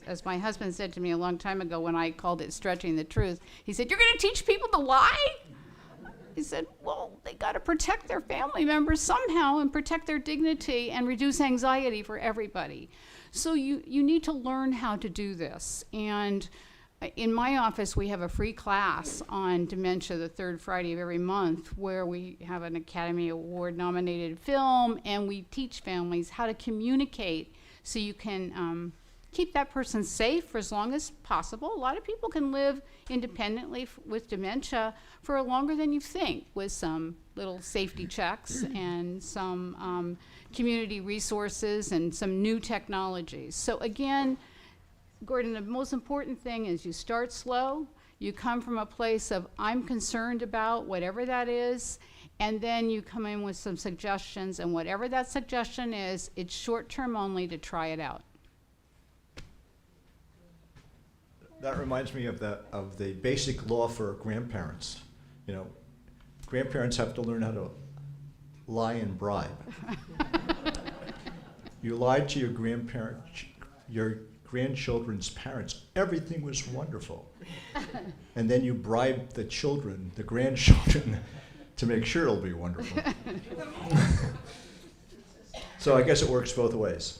As my husband said to me a long time ago when I called it stretching the truth, he said, "You're gonna teach people to lie?" He said, well, they gotta protect their family members somehow and protect their dignity and reduce anxiety for everybody. So you need to learn how to do this. And in my office, we have a free class on dementia the third Friday of every month, where we have an Academy Award nominated film, and we teach families how to communicate so you can keep that person safe for as long as possible. A lot of people can live independently with dementia for longer than you think, with some little safety checks and some community resources and some new technologies. So again, Gordon, the most important thing is you start slow, you come from a place of I'm concerned about whatever that is, and then you come in with some suggestions, and whatever that suggestion is, it's short-term only to try it out. That reminds me of the basic law for grandparents. You know, grandparents have to learn how to lie and bribe. You lied to your grandchildren's parents. Everything was wonderful. And then you bribe the children, the grandchildren, to make sure it'll be wonderful. So I guess it works both ways.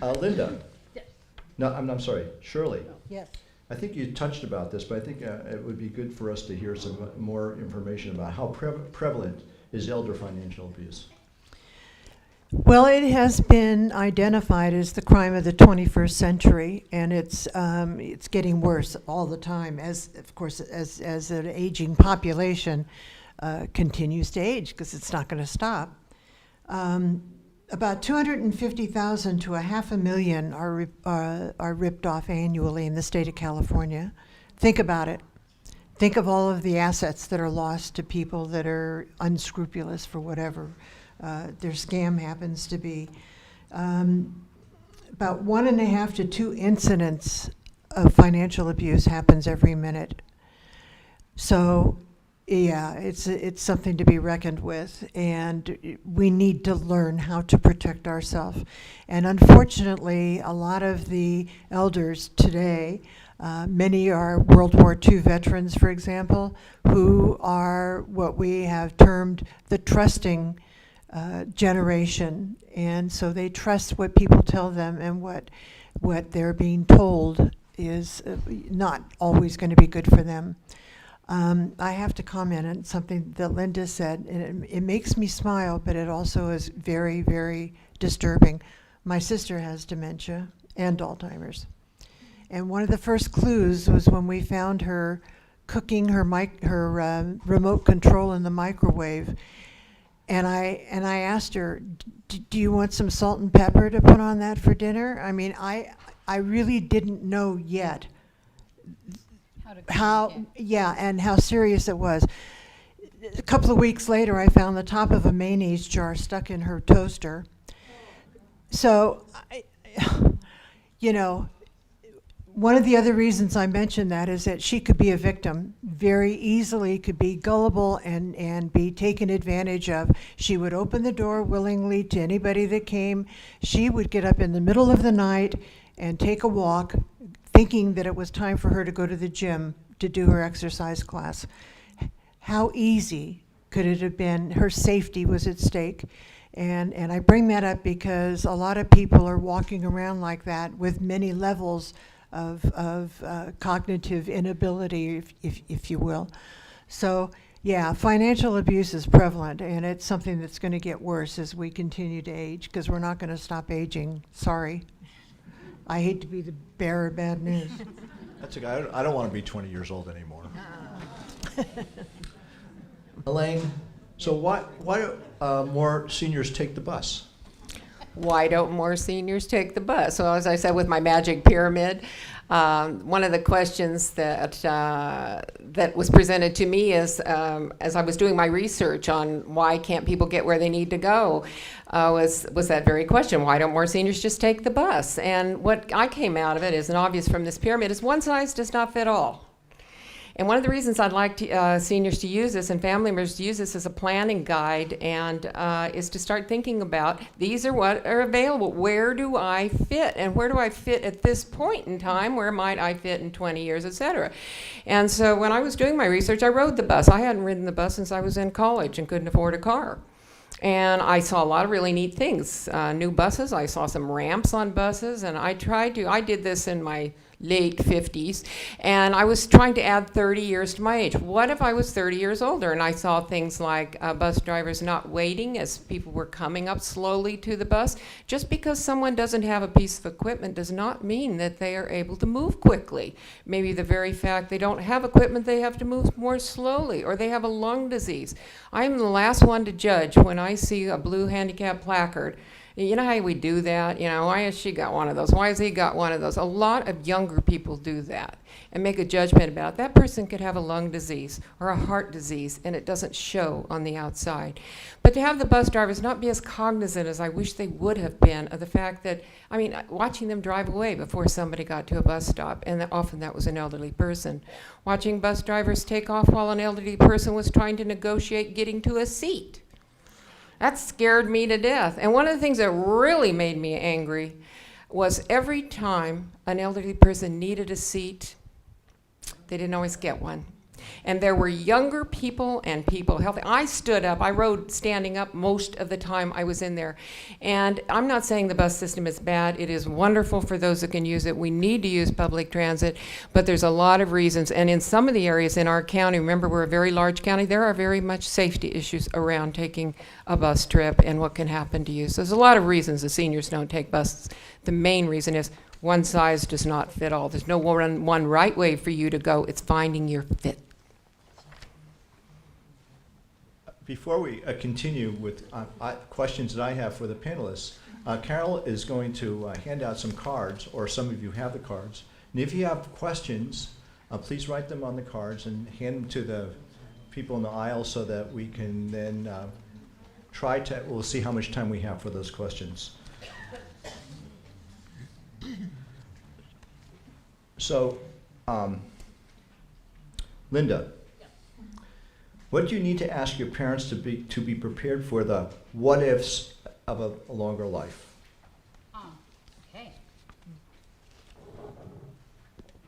Linda. No, I'm sorry, Shirley. Yes. I think you touched about this, but I think it would be good for us to hear some more information about how prevalent is elder financial abuse. Well, it has been identified as the crime of the 21st century, and it's getting worse all the time, as of course as an aging population continues to age, because it's not going to stop. About 250,000 to 500,000 are ripped off annually in the state of California. Think about it. Think of all of the assets that are lost to people that are unscrupulous for whatever their scam happens to be. About 1.5 to 2 incidents of financial abuse happens every minute. So yeah, it's something to be reckoned with, and we need to learn how to protect ourselves. And unfortunately, a lot of the elders today, many are World War II veterans, for example, who are what we have termed the trusting generation, and so they trust what people tell them, and what they're being told is not always going to be good for them. I have to comment on something that Linda said, and it makes me smile, but it also is very, very disturbing. My sister has dementia and Alzheimer's. And one of the first clues was when we found her cooking her remote control in the microwave. And I asked her, do you want some salt and pepper to put on that for dinner? I mean, I really didn't know yet and how serious it was. A couple of weeks later, I found the top of a mayonnaise jar stuck in her toaster. So, you know, one of the other reasons I mentioned that is that she could be a victim, very easily could be gullible and be taken advantage of. She would open the door willingly to anybody that came. She would get up in the middle of the night and take a walk, thinking that it was time for her to go to the gym to do her exercise class. How easy could it have been? Her safety was at stake. And I bring that up because a lot of people are walking around like that with many levels of cognitive inability, if you will. So, yeah, financial abuse is prevalent, and it's something that's going to get worse as we continue to age, because we're not going to stop aging. Sorry. I hate to be the bearer of bad news. That's okay. I don't want to be 20 years old anymore. Elaine, so why don't more seniors take the bus? Why don't more seniors take the bus? Well, as I said with my magic pyramid, one of the questions that was presented to me is, as I was doing my research on why can't people get where they need to go, was that very question: why don't more seniors just take the bus? And what I came out of it is, and obvious from this pyramid, is one size does not fit all. And one of the reasons I'd like seniors to use this and family members to use this as a planning guide and is to start thinking about, these are what are available. Where do I fit? And where do I fit at this point in time? Where might I fit in 20 years, et cetera? And so when I was doing my research, I rode the bus. I hadn't ridden the bus since I was in college and couldn't afford a car. And I saw a lot of really neat things. New buses, I saw some ramps on buses, and I did this in my late 50s, and I was trying to add 30 years to my age. What if I was 30 years older and I saw things like bus drivers not waiting as people were coming up slowly to the bus? Just because someone doesn't have a piece of equipment does not mean that they are able to move quickly. Maybe the very fact they don't have equipment, they have to move more slowly, or they have a lung disease. I'm the last one to judge when I see a blue handicap placard. You know how we do that? You know, why has she got one of those? Why has he got one of those? A lot of younger people do that and make a judgment about it. That person could have a lung disease or a heart disease, and it doesn't show on the outside. But to have the bus drivers not be as cognizant as I wish they would have been of the fact that, I mean, watching them drive away before somebody got to a bus stop, and often that was an elderly person. Watching bus drivers take off while an elderly person was trying to negotiate getting to a seat. That scared me to death. And one of the things that really made me angry was every time an elderly person needed a seat, they didn't always get one. And there were younger people and people healthy. I stood up. I rode standing up most of the time I was in there. And I'm not saying the bus system is bad. It is wonderful for those that can use it. We need to use public transit, but there's a lot of reasons. And in some of the areas in our county, remember we're a very large county, there are very much safety issues around taking a bus trip and what can happen to you. So there's a lot of reasons the seniors don't take buses. The main reason is one size does not fit all. There's no one right way for you to go. It's finding your fit. Before we continue with questions that I have for the panelists, Carol is going to hand out some cards, or some of you have the cards. And if you have questions, please write them on the cards and hand them to the people in the aisle so that we can then we'll see how much time we have for those questions. So, Linda. What do you need to ask your parents to be prepared for the what ifs of a longer life? Okay.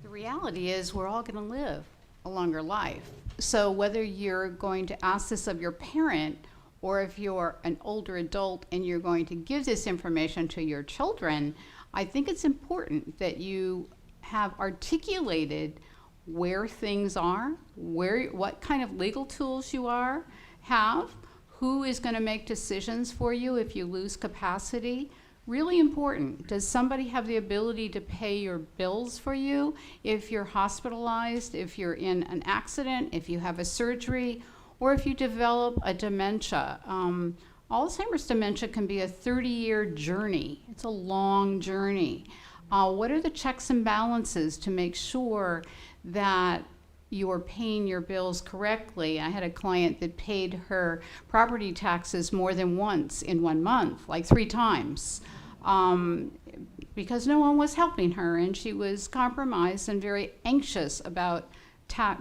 The reality is we're all going to live a longer life. So whether you're going to ask this of your parent or if you're an older adult and you're going to give this information to your children, I think it's important that you have articulated where things are, what kind of legal tools you have, who is going to make decisions for you if you lose capacity. Really important. Does somebody have the ability to pay your bills for you if you're hospitalized, if you're in an accident, if you have a surgery, or if you develop a dementia? Alzheimer's dementia can be a 30-year journey. It's a long journey. What are the checks and balances to make sure that you're paying your bills correctly. I had a client that paid her property taxes more than once in 1 month, like 3 times, because no one was helping her, and she was compromised and very anxious about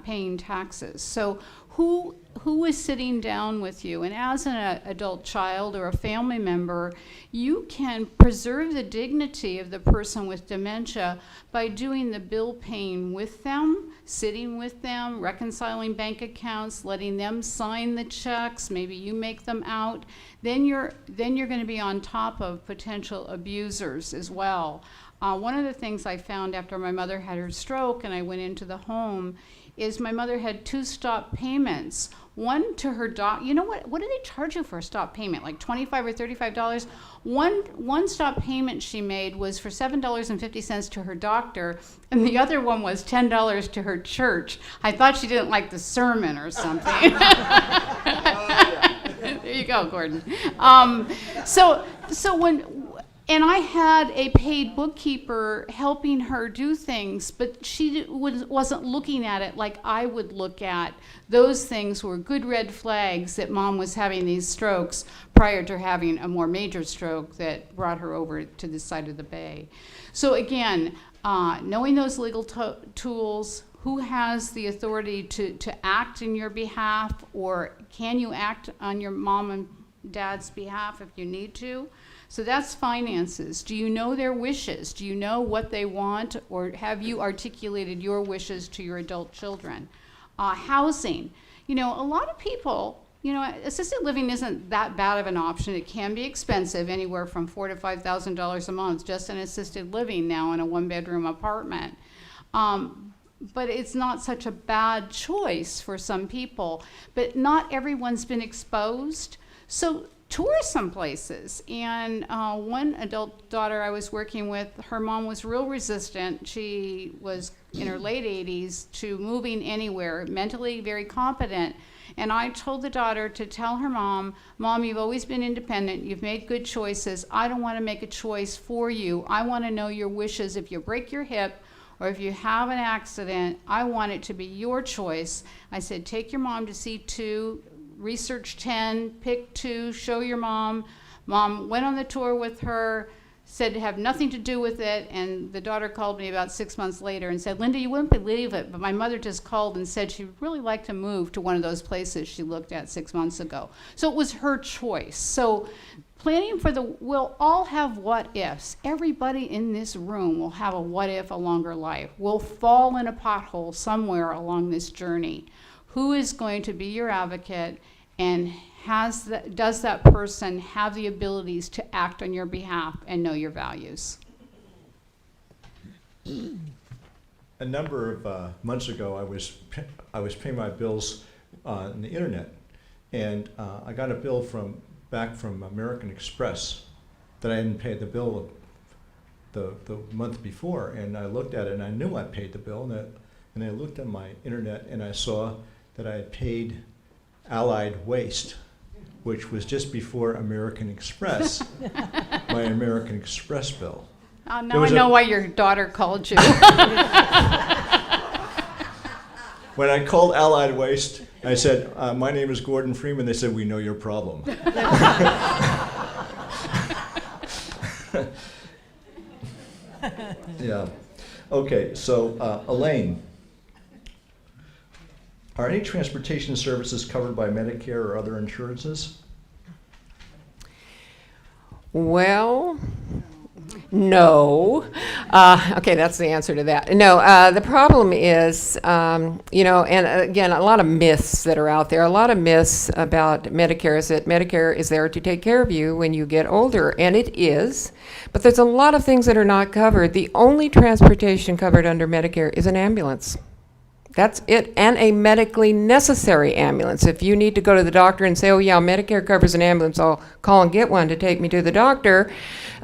paying taxes. So who is sitting down with you? And as an adult child or a family member, you can preserve the dignity of the person with dementia by doing the bill paying with them, sitting with them, reconciling bank accounts, letting them sign the checks, maybe you make them out. Then you're going to be on top of potential abusers as well. One of the things I found after my mother had her stroke and I went into the home is my mother had 2 stop payments. One to her you know what do they charge you for a stop payment? Like $25 or $35? One stop payment she made was for $7.50 to her doctor, and the other one was $10 to her church. I thought she didn't like the sermon or something. There you go, Gordon. And I had a paid bookkeeper helping her do things, but she wasn't looking at it like I would look at. Those things were good red flags that Mom was having these strokes prior to having a more major stroke that brought her over to this side of the bay. So again, knowing those legal tools, who has the authority to act in your behalf, or can you act on your mom and dad's behalf if you need to? So that's finances. Do you know their wishes? Do you know what they want, or have you articulated your wishes to your adult children? Housing. You know, a lot of people, you know, assisted living isn't that bad of an option. It can be expensive, anywhere from $4,000 to $5,000 a month, just an assisted living now in a 1-bedroom apartment. But it's not such a bad choice for some people. But not everyone's been exposed. So tour some places. And one adult daughter I was working with, her mom was real resistant. She was in her late 80s to moving anywhere, mentally very competent. And I told the daughter to tell her mom, Mom, you've always been independent. You've made good choices. I don't want to make a choice for you. I want to know your wishes. If you break your hip or if you have an accident, I want it to be your choice. I said, take your mom to see 2, research 10, pick 2, show your mom. Mom went on the tour with her, said to have nothing to do with it, and the daughter called me about 6 months later and said, Linda, you wouldn't believe it, but my mother just called and said she'd really like to move to one of those places she looked at 6 months ago. So it was her choice. So planning for we'll all have what ifs. Everybody in this room will have a what if, a longer life. We'll fall in a pothole somewhere along this journey. Who is going to be your advocate, and does that person have the abilities to act on your behalf and know your values? A number of months ago, I was paying my bills on the internet, and I got a bill back from American Express that I hadn't paid the bill the month before, and I looked at it and I knew I paid the bill, and I looked at my internet and I saw that I had paid Allied Waste, which was just before American Express, my American Express bill. Now I know why your daughter called you. When I called Allied Waste, I said, my name is Gordon Freeman. They said, we know your problem. Yeah. Okay, so Elaine, are any transportation services covered by Medicare or other insurances? Well, no. Okay, that's the answer to that. No, the problem is, you know, and again, a lot of myths that are out there. A lot of myths about Medicare is that Medicare is there to take care of you when you get older, and it is. But there's a lot of things that are not covered. The only transportation covered under Medicare is an ambulance. That's it, and a medically necessary ambulance. If you need to go to the doctor and say, oh yeah, Medicare covers an ambulance, I'll call and get one to take me to the doctor,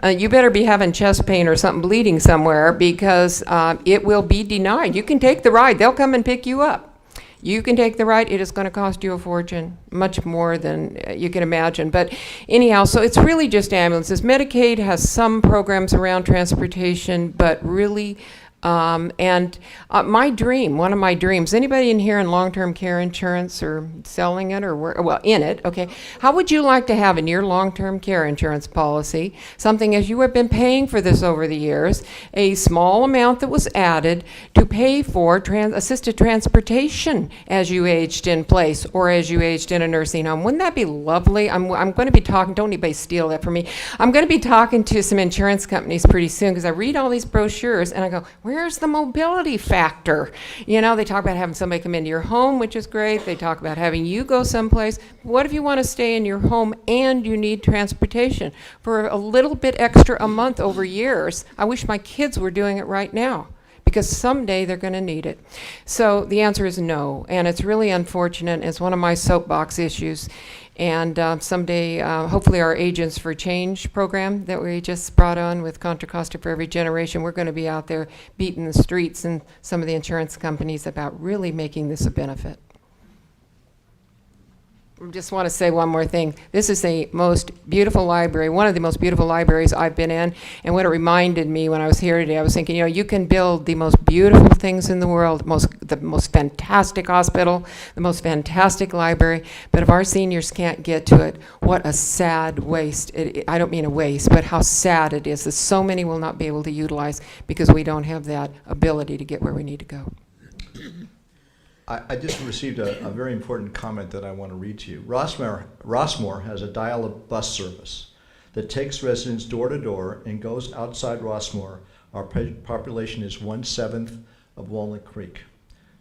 you better be having chest pain or something bleeding somewhere, because it will be denied. You can take the ride. They'll come and pick you up. You can take the ride. It is going to cost you a fortune, much more than you can imagine. But anyhow, so it's really just ambulances. Medicaid has some programs around transportation, but really My dream, one of my dreams, anybody in here in long-term care insurance or selling it or well, in it, okay, how would you like to have in your long-term care insurance policy something, as you have been paying for this over the years, a small amount that was added to pay for assisted transportation as you aged in place or as you aged in a nursing home? Wouldn't that be lovely? I'm going to be talking, don't anybody steal that from me, I'm going to be talking to some insurance companies pretty soon because I read all these brochures and I go, where's the mobility factor? You know, they talk about having somebody come into your home, which is great. They talk about having you go someplace. What if you want to stay in your home and you need transportation for a little bit extra a month over years? I wish my kids were doing it right now, because someday they're going to need it. So the answer is no, and it's really unfortunate. It's one of my soapbox issues. And someday, hopefully our Agents for Change program that we just brought on with Contra Costa for Every Generation, we're going to be out there beating the streets and some of the insurance companies about really making this a benefit. I just want to say one more thing. This is the most beautiful library, one of the most beautiful libraries I've been in. And what it reminded me when I was here today, I was thinking, you know, you can build the most beautiful things in the world, the most fantastic hospital, the most fantastic library, but if our seniors can't get to it, what a sad waste. I don't mean a waste, but how sad it is that so many will not be able to utilize because we don't have that ability to get where we need to go. I just received a very important comment that I want to read to you. Rossmore has a dial-a-bus service that takes residents door to door and goes outside Rossmore. Our population is 1/7 of Walnut Creek.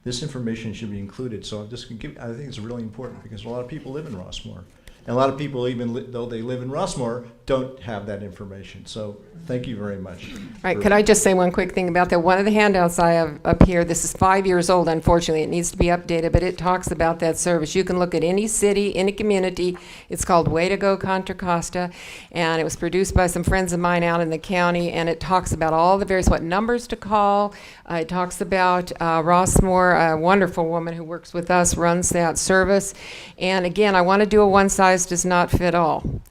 This information should be included, so I'm just going to give, I think it's really important because a lot of people live in Rossmore. And a lot of people, even though they live in Rossmore, don't have that information. So thank you very much. All right, could I just say one quick thing about that? One of the handouts I have up here, this is 5 years old, unfortunately. It needs to be updated, but it talks about that service. You can look at any city, any community. It's called Way to Go Contra Costa, and it was produced by some friends of mine out in the county, and it talks about all the various, what numbers to call. It talks about Rossmore, a wonderful woman who works with us, runs that service. And again, I want to do a one-size-does-not-fit-all.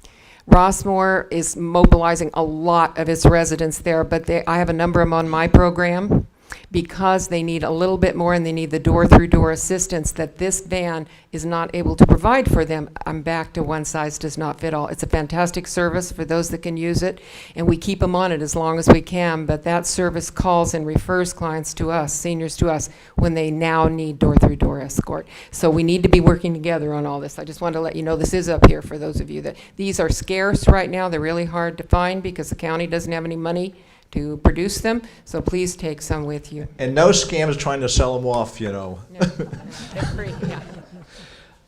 Rossmore is mobilizing a lot of its residents there, but I have a number of them on my program because they need a little bit more and they need the door-through-door assistance that this van is not able to provide for them. I'm back to one-size-does-not-fit-all. It's a fantastic service for those that can use it, and we keep them on it as long as we can, but that service calls and refers clients to us, seniors to us, when they now need door-through-door escort. So we need to be working together on all this. I just wanted to let you know this is up here for those of you that these are scarce right now. They're really hard to find because the county doesn't have any money to produce them, so please take some with you. And no scams trying to sell them off, you know. No, they're free, yeah.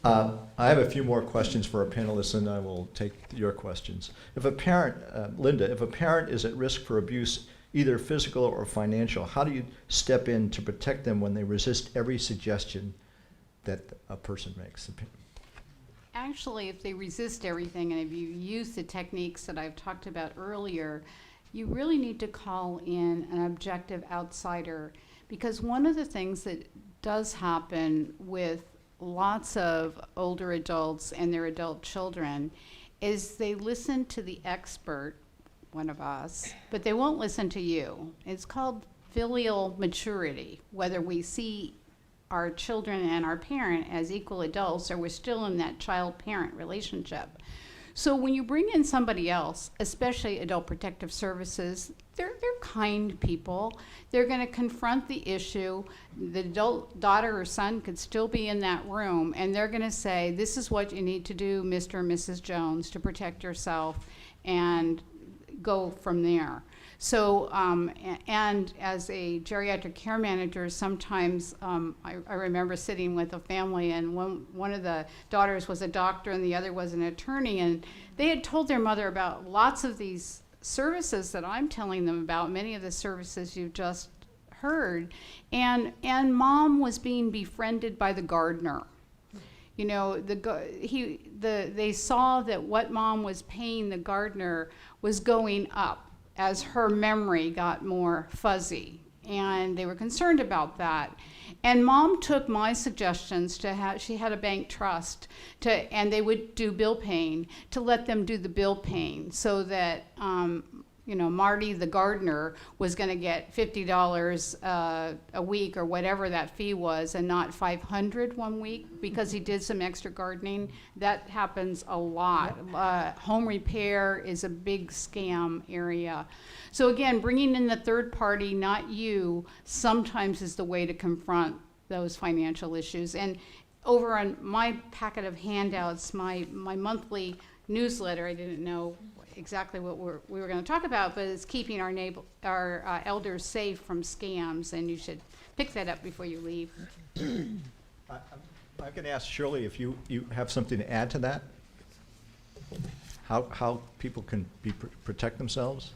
I have a few more questions for our panelists, and I will take your questions. If a parent, Linda, if a parent is at risk for abuse, either physical or financial, how do you step in to protect them when they resist every suggestion that a person makes? Actually, if they resist everything and if you use the techniques that I've talked about earlier, you really need to call in an objective outsider, because one of the things that does happen with lots of older adults and their adult children is they listen to the expert, one of us, but they won't listen to you. It's called filial maturity, whether we see our children and our parent as equal adults or we're still in that child-parent relationship. So when you bring in somebody else, especially Adult Protective Services, they're kind people. They're going to confront the issue. The adult daughter or son could still be in that room, and they're going to say, this is what you need to do, Mr. and Mrs. Jones, to protect yourself, and go from there. So, and as a geriatric care manager, sometimes I remember sitting with a family, and one of the daughters was a doctor and the other was an attorney, and they had told their mother about lots of these services that I'm telling them about, many of the services you've just heard, and mom was being befriended by the gardener. You know, they saw that what mom was paying the gardener was going up as her memory got more fuzzy, and they were concerned about that. And mom took my suggestions to have, she had a bank trust, and they would do bill paying, to let them do the bill paying so that Marty the gardener was going to get $50 a week or whatever that fee was, and not $500 one week because he did some extra gardening. That happens a lot. Home repair is a big scam area. So again, bringing in the third party, not you, sometimes is the way to confront those financial issues. And over on my packet of handouts, my monthly newsletter, I didn't know exactly what we were going to talk about, but it's keeping our elders safe from scams, and you should pick that up before you leave. I'm going to ask Shirley if you have something to add to that? How people can protect themselves?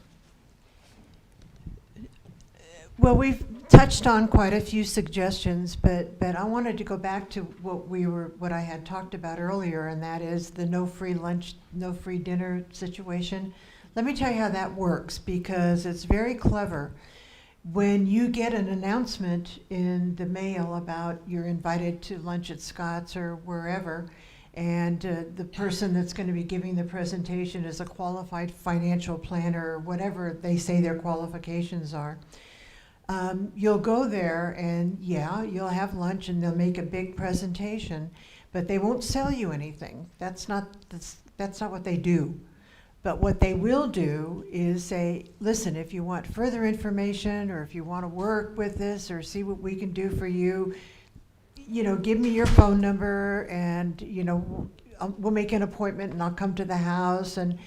Well, we've touched on quite a few suggestions, but I wanted to go back to what I had talked about earlier, and that is the no free lunch, no free dinner situation. Let me tell you how that works, because it's very clever. When you get an announcement in the mail about you're invited to lunch at Scott's or wherever, and the person that's going to be giving the presentation is a qualified financial planner or whatever they say their qualifications are, you'll go there and you'll have lunch and they'll make a big presentation, but they won't sell you anything. That's not what they do. But what they will do is say, listen, if you want further information or if you want to work with this or see what we can do for you, give me your phone number and, we'll make an appointment and I'll come to the house and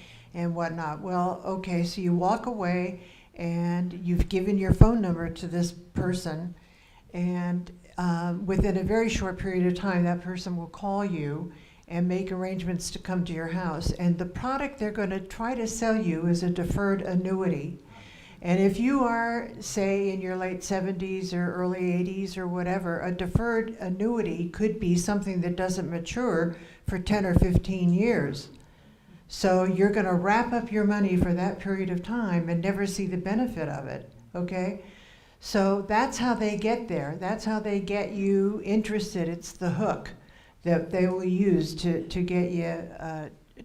whatnot. Well, okay, so you walk away and you've given your phone number to this person, and within a very short period of time, that person will call you and make arrangements to come to your house. And the product they're going to try to sell you is a deferred annuity. And if you are, say, in your late 70s or early 80s or whatever, a deferred annuity could be something that doesn't mature for 10 or 15 years. So you're going to wrap up your money for that period of time and never see the benefit of it, okay? So that's how they get there. That's how they get you interested. It's the hook that they will use to get you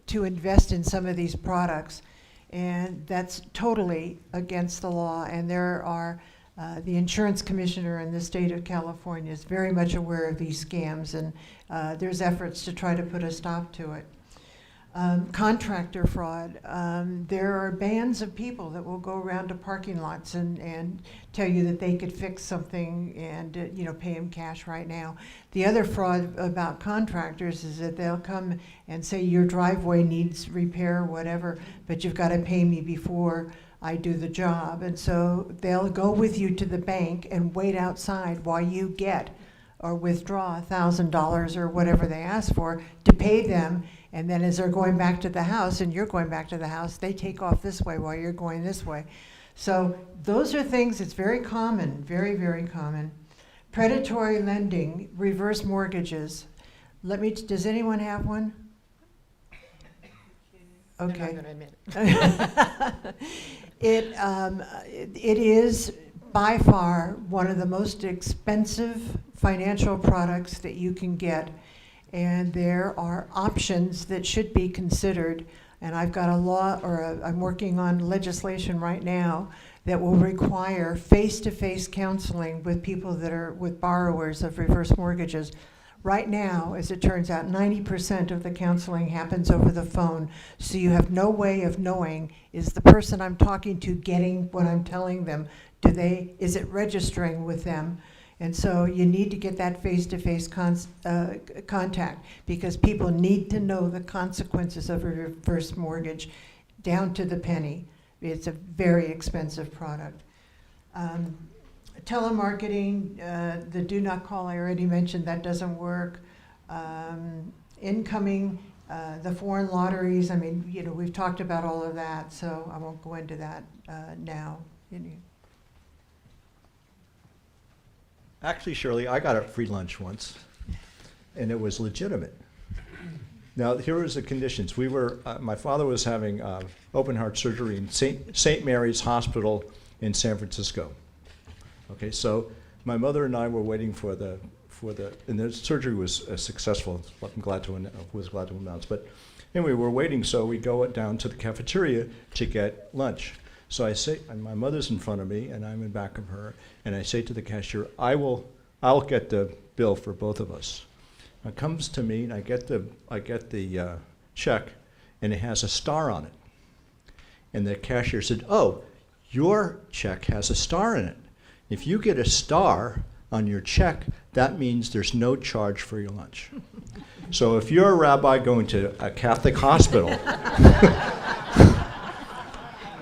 to invest in some of these products. And that's totally against the law. And there are, the insurance commissioner in the state of California is very much aware of these scams, and there's efforts to try to put a stop to it. Contractor fraud. There are bands of people that will go around to parking lots and tell you that they could fix something and pay them cash right now. The other fraud about contractors is that they'll come and say your driveway needs repair or whatever, but you've got to pay me before I do the job. And so they'll go with you to the bank and wait outside while you get or withdraw $1,000 or whatever they ask for to pay them. And then as they're going back to the house and you're going back to the house, they take off this way while you're going this way. So those are things that's very common, very, very common. Predatory lending, reverse mortgages. Does anyone have one? Okay. It is by far one of the most expensive financial products that you can get. And there are options that should be considered. And I've got I'm working on legislation right now that will require face-to-face counseling with people that are with borrowers of reverse mortgages. Right now, as it turns out, 90% of the counseling happens over the phone. So you have no way of knowing, is the person I'm talking to getting what I'm telling them? Is it registering with them? And so you need to get that face-to-face contact, because people need to know the consequences of a reverse mortgage down to the penny. It's a very expensive product. Telemarketing, the do not call, I already mentioned, that doesn't work. Incoming, the foreign lotteries, we've talked about all of that, so I won't go into that now. Actually, Shirley, I got a free lunch once, and it was legitimate. Now, here was the conditions. My father was having open heart surgery in St. Mary's Hospital in San Francisco. Okay, so my mother and I were waiting and the surgery was successful. Was glad to announce. But anyway, we're waiting, so we go down to the cafeteria to get lunch. So I say, and my mother's in front of me, and I'm in back of her, and I say to the cashier, I'll get the bill for both of us. It comes to me, and I get the check, and it has a star on it. And the cashier said, "Oh, your check has a star in it. If you get a star on your check, that means there's no charge for your lunch." So if you're a rabbi going to a Catholic hospital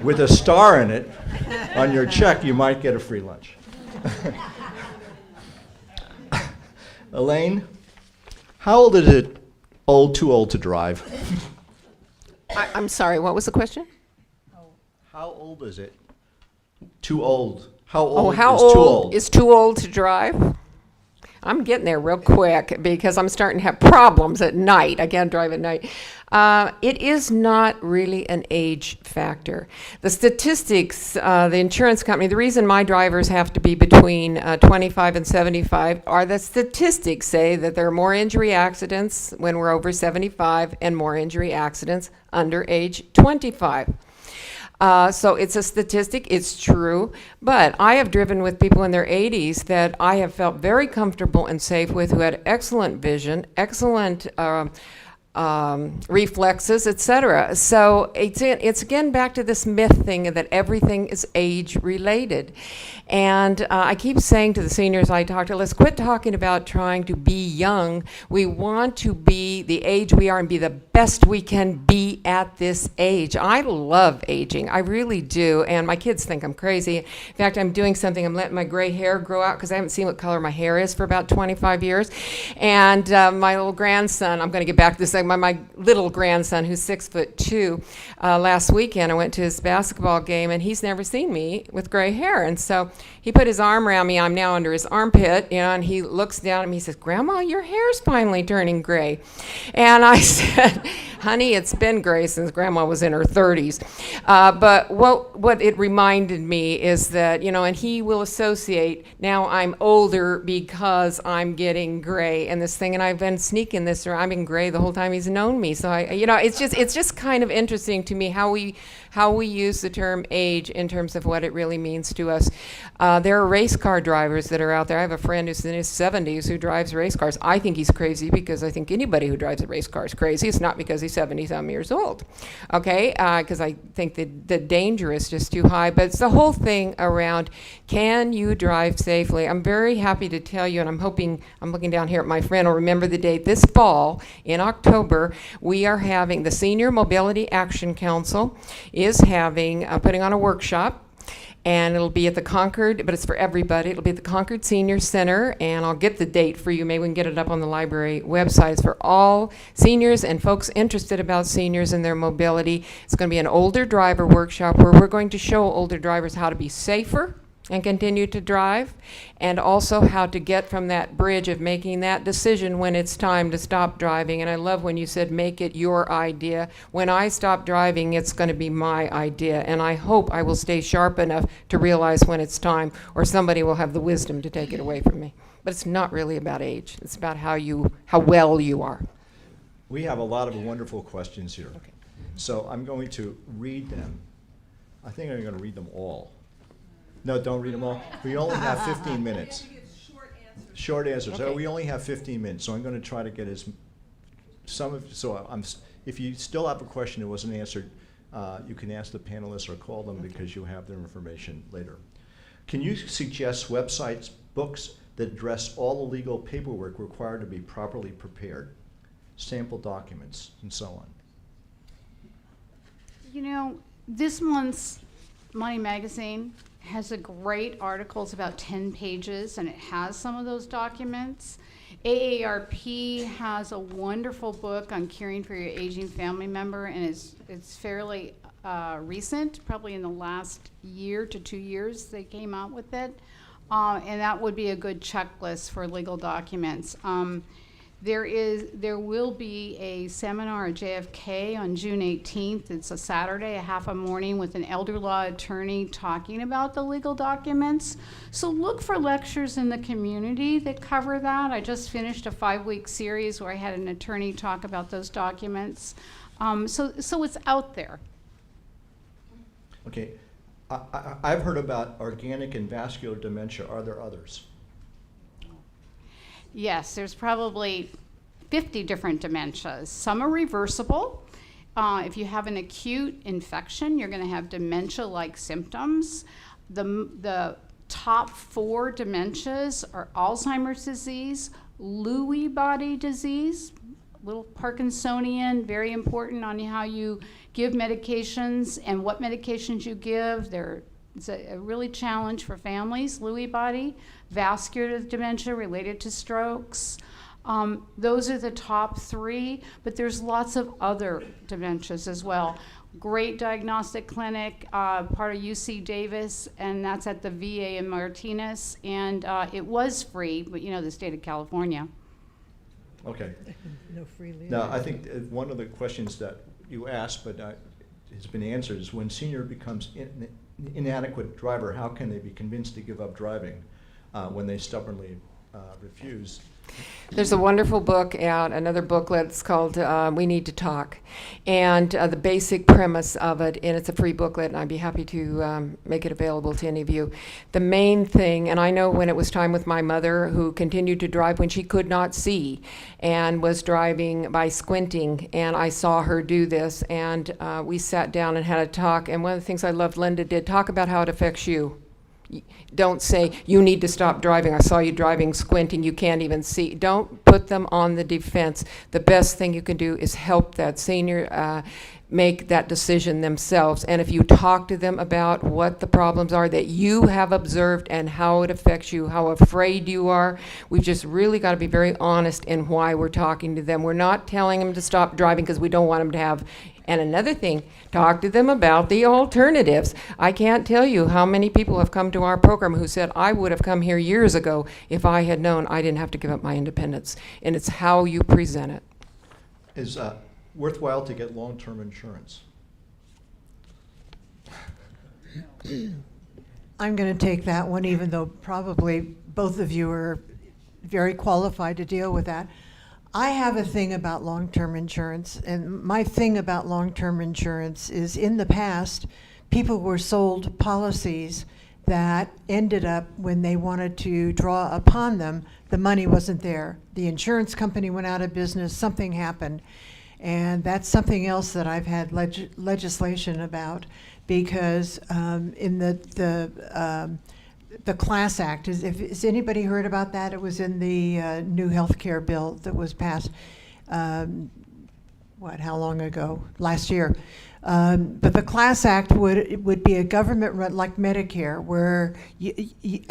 with a star in it on your check, you might get a free lunch. Elaine, how old is it too old to drive? I'm sorry, what was the question? How old is it? Too old. How Oh, old how is too old old? is too old to drive? I'm getting there real quick because I'm starting to have problems at night. I can't drive at night. It is not really an age factor. The statistics, the insurance company, the reason my drivers have to be between 25 and 75 are the statistics say that there are more injury accidents when we're over 75 and more injury accidents under age 25. So it's a statistic, it's true, but I have driven with people in their 80s that I have felt very comfortable and safe with, who had excellent vision, excellent reflexes, etc. So it's again back to this myth thing that everything is age related. And I keep saying to the seniors I talk to, let's quit talking about trying to be young. We want to be the age we are and be the best we can be at this age. I love aging, I really do, and my kids think I'm crazy. In fact, I'm doing something, I'm letting my gray hair grow out because I haven't seen what color my hair is for about 25 years. And my little grandson, I'm going to get back to this, my little grandson who's 6'2", last weekend I went to his basketball game and he's never seen me with gray hair. And so he put his arm around me, I'm now under his armpit, and he looks down at me, he says, "Grandma, your hair's finally turning gray." And I said, "Honey, it's been gray since Grandma was in her 30s. But what it reminded me is that, and he will associate, now I'm older because I'm getting gray and this thing, and I've been sneaking this, or I've been gray the whole time he's known me. So it's just kind of interesting to me how we use the term age in terms of what it really means to us. There are race car drivers that are out there. I have a friend who's in his 70s who drives race cars. I think he's crazy because I think anybody who drives a race car is crazy. It's not because he's 70-some years old, okay? Because I think that the danger is just too high. But it's the whole thing around, can you drive safely? I'm very happy to tell you, and I'm looking down here at my friend, will remember the date. This fall, in October, we are having the Senior Mobility Action Council is having, putting on a workshop. And it'll be at the Concord, but it's for everybody. It'll be at the Concord Senior Center, and I'll get the date for you. Maybe we can get it up on the library website. It's for all seniors and folks interested about seniors and their mobility. It's going to be an older driver workshop where we're going to show older drivers how to be safer and continue to drive, and also how to get from that bridge of making that decision when it's time to stop driving. And I love when you said, make it your idea. When I stop driving, it's going to be my idea, and I hope I will stay sharp enough to realize when it's time, or somebody will have the wisdom to take it away from me. But it's not really about age. It's about how well you are. We have a lot of wonderful questions here. Okay. So I'm going to read them. I think I'm going to read them all. No, don't read them all. We only have 15 minutes. Short answers. Okay. So we only have 15 minutes, so I'm going to try to get if you still have a question that wasn't answered, you can ask the panelists or call them because you have their information later. Can you suggest websites, books that address all the legal paperwork required to be properly prepared, sample documents, and so on? This month's Money Magazine has a great article. It's about 10 pages, and it has some of those documents. AARP has a wonderful book on caring for your aging family member, and it's fairly recent, probably in the last year to 2 years they came out with it. And that would be a good checklist for legal documents. There will be a seminar at JFK on June 18th. It's a Saturday, a half a morning, with an elder law attorney talking about the legal documents. So look for lectures in the community that cover that. I just finished a 5-week series where I had an attorney talk about those documents. So it's out there. Okay. I've heard about organic and vascular dementia. Are there others? Yes, there's probably 50 different dementias. Some are reversible. If you have an acute infection, you're going to have dementia-like symptoms. The top 4 dementias are Alzheimer's disease, Lewy body disease, little Parkinsonian, very important on how you give medications and what medications you give. It's a really challenge for families. Lewy body, vascular dementia related to strokes. Those are the top 3, but there's lots of other dementias as well. Great diagnostic clinic, part of UC Davis, and that's at the VA in Martinez, and it was free, but the state of California. Okay. No free leave. Now, I think one of the questions that you asked, but has been answered, is when senior becomes inadequate driver, how can they be convinced to give up driving when they stubbornly refuse? There's a wonderful book out, another booklet. It's called We Need to Talk. And the basic premise of it, and it's a free booklet, and I'd be happy to make it available to any of you. The main thing, and I know when it was time with my mother, who continued to drive when she could not see and was driving by squinting, and I saw her do this, and we sat down and had a talk. And one of the things I loved Linda did, talk about how it affects you. Don't say, you need to stop driving. I saw you driving, squinting, you can't even see. Don't put them on the defense. The best thing you can do is help that senior make that decision themselves. And if you talk to them about what the problems are that you have observed and how it affects you, how afraid you are, we've just really got to be very honest in why we're talking to them. We're not telling them to stop driving because we don't want them to have. And another thing, talk to them about the alternatives. I can't tell you how many people have come to our program who said, I would have come here years ago if I had known I didn't have to give up my independence. And it's how you present it. Is worthwhile to get long-term insurance? I'm going to take that one, even though probably both of you are very qualified to deal with that. I have a thing about long-term insurance, and my thing about long-term insurance is in the past, people were sold policies that ended up, when they wanted to draw upon them, the money wasn't there. The insurance company went out of business, something happened. And that's something else that I've had legislation about, because in the Class Act, has anybody heard about that? It was in the new health care bill that was passed, how long ago? Last year. But the Class Act would be a government run, like Medicare, where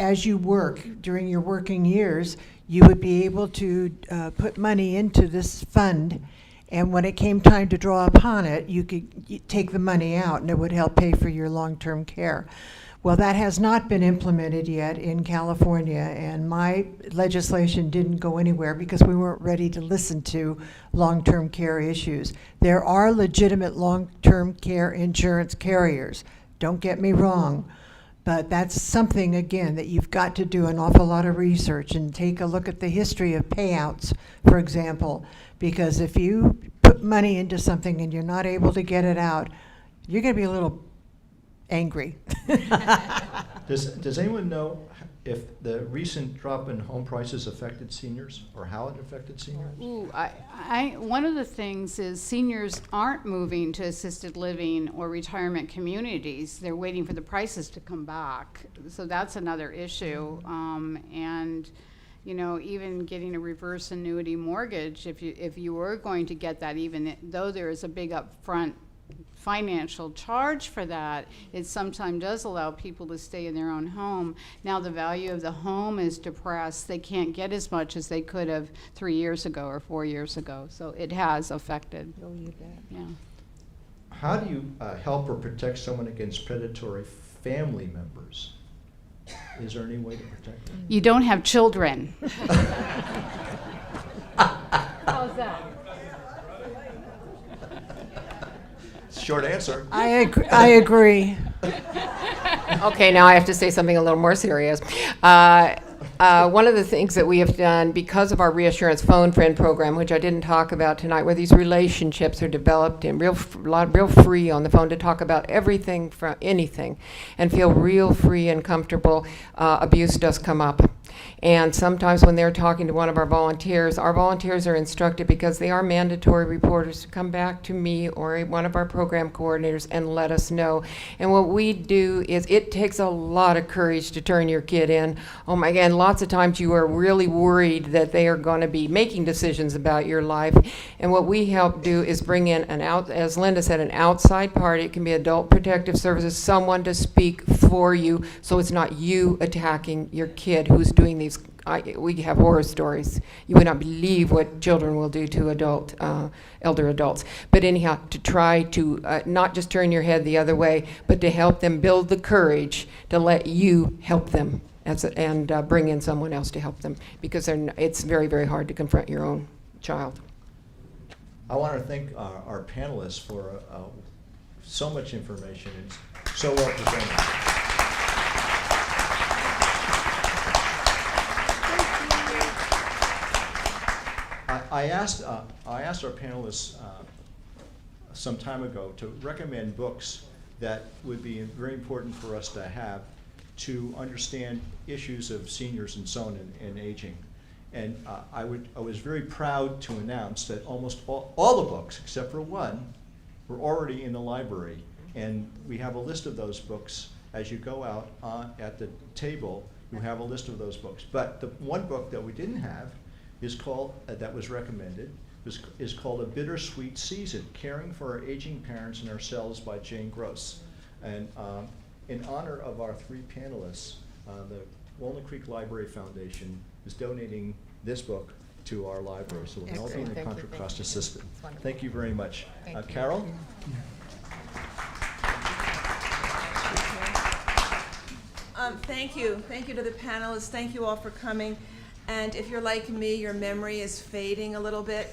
as you work during your working years, you would be able to put money into this fund, and when it came time to draw upon it, you could take the money out, and it would help pay for your long-term care. Well, that has not been implemented yet in California, and my legislation didn't go anywhere because we weren't ready to listen to long-term care issues. There are legitimate long-term care insurance carriers, don't get me wrong, but that's something, again, that you've got to do an awful lot of research and take a look at the history of payouts, for example, because if you put money into something and you're not able to get it out, you're going to be a little angry. Does anyone know if the recent drop in home prices affected seniors, or how it affected seniors? Ooh, one of the things is seniors aren't moving to assisted living or retirement communities. They're waiting for the prices to come back. So that's another issue. And even getting a reverse annuity mortgage, if you were going to get that, even though there is a big upfront financial charge for that, it sometimes does allow people to stay in their own home. Now the value of the home is depressed. They can't get as much as they could have 3 years ago or 4 years ago. So it has affected. Oh, you bet. Yeah. How do you help or protect someone against predatory family members? Is there any way to protect them? You don't have children. How's that? Short answer. I agree. Okay, now I have to say something a little more serious. One of the things that we have done because of our Reassurance Phone Friend program, which I didn't talk about tonight, where these relationships are developed and real free on the phone to talk about everything from anything and feel real free and comfortable, abuse does come up. And sometimes when they're talking to one of our volunteers are instructed, because they are mandatory reporters, to come back to me or one of our program coordinators and let us know. And what we do is, it takes a lot of courage to turn your kid in. Oh my God, lots of times you are really worried that they are going to be making decisions about your life. And what we help do is bring in as Linda said, an outside party. It can be Adult Protective Services, someone to speak for you, so it's not you attacking your kid who's doing these. We have horror stories. You would not believe what children will do to elder adults. But anyhow, to try to not just turn your head the other way, but to help them build the courage to let you help them and bring in someone else to help them, because it's very, very hard to confront your own child. I want to thank our panelists for so much information and so well presented. I asked our panelists some time ago to recommend books that would be very important for us to have to understand issues of seniors and so on and aging. And I was very proud to announce that almost all the books, except for one, were already in the library. And we have a list of those books. As you go out at the table, you have a list of those books. But the one book that we didn't have is called, that was recommended, is called A Bittersweet Season, Caring for Our Aging Parents and Ourselves by Jane Gross. And in honor of our three panelists, the Walnut Creek Library Foundation is donating this book to our library, so we'll all be in the Contra Costa system. Thank you very much. Carol? Thank you. Thank you to the panelists. Thank you all for coming. And if you're like me, your memory is fading a little bit.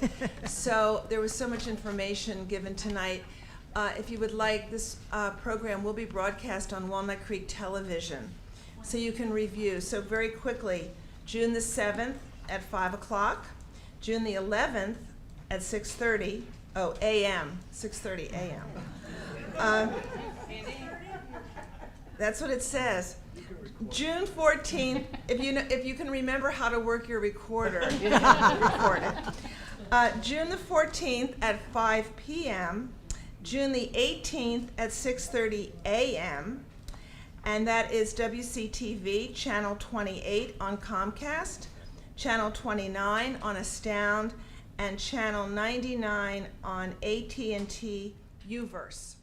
So there was so much information given tonight. If you would like, this program will be broadcast on Walnut Creek Television, so you can review. So very quickly, June the 7th at 5 o'clock, June the 11th at 6:30 a.m., 6:30 a.m. That's what it says. June 14th, if you can remember how to work your recorder, you can record it. June the 14th at 5 p.m., June the 18th at 6:30 a.m., and that is WCTV, Channel 28 on Comcast, Channel 29 on Astound, and Channel 99 on AT&T UVerse.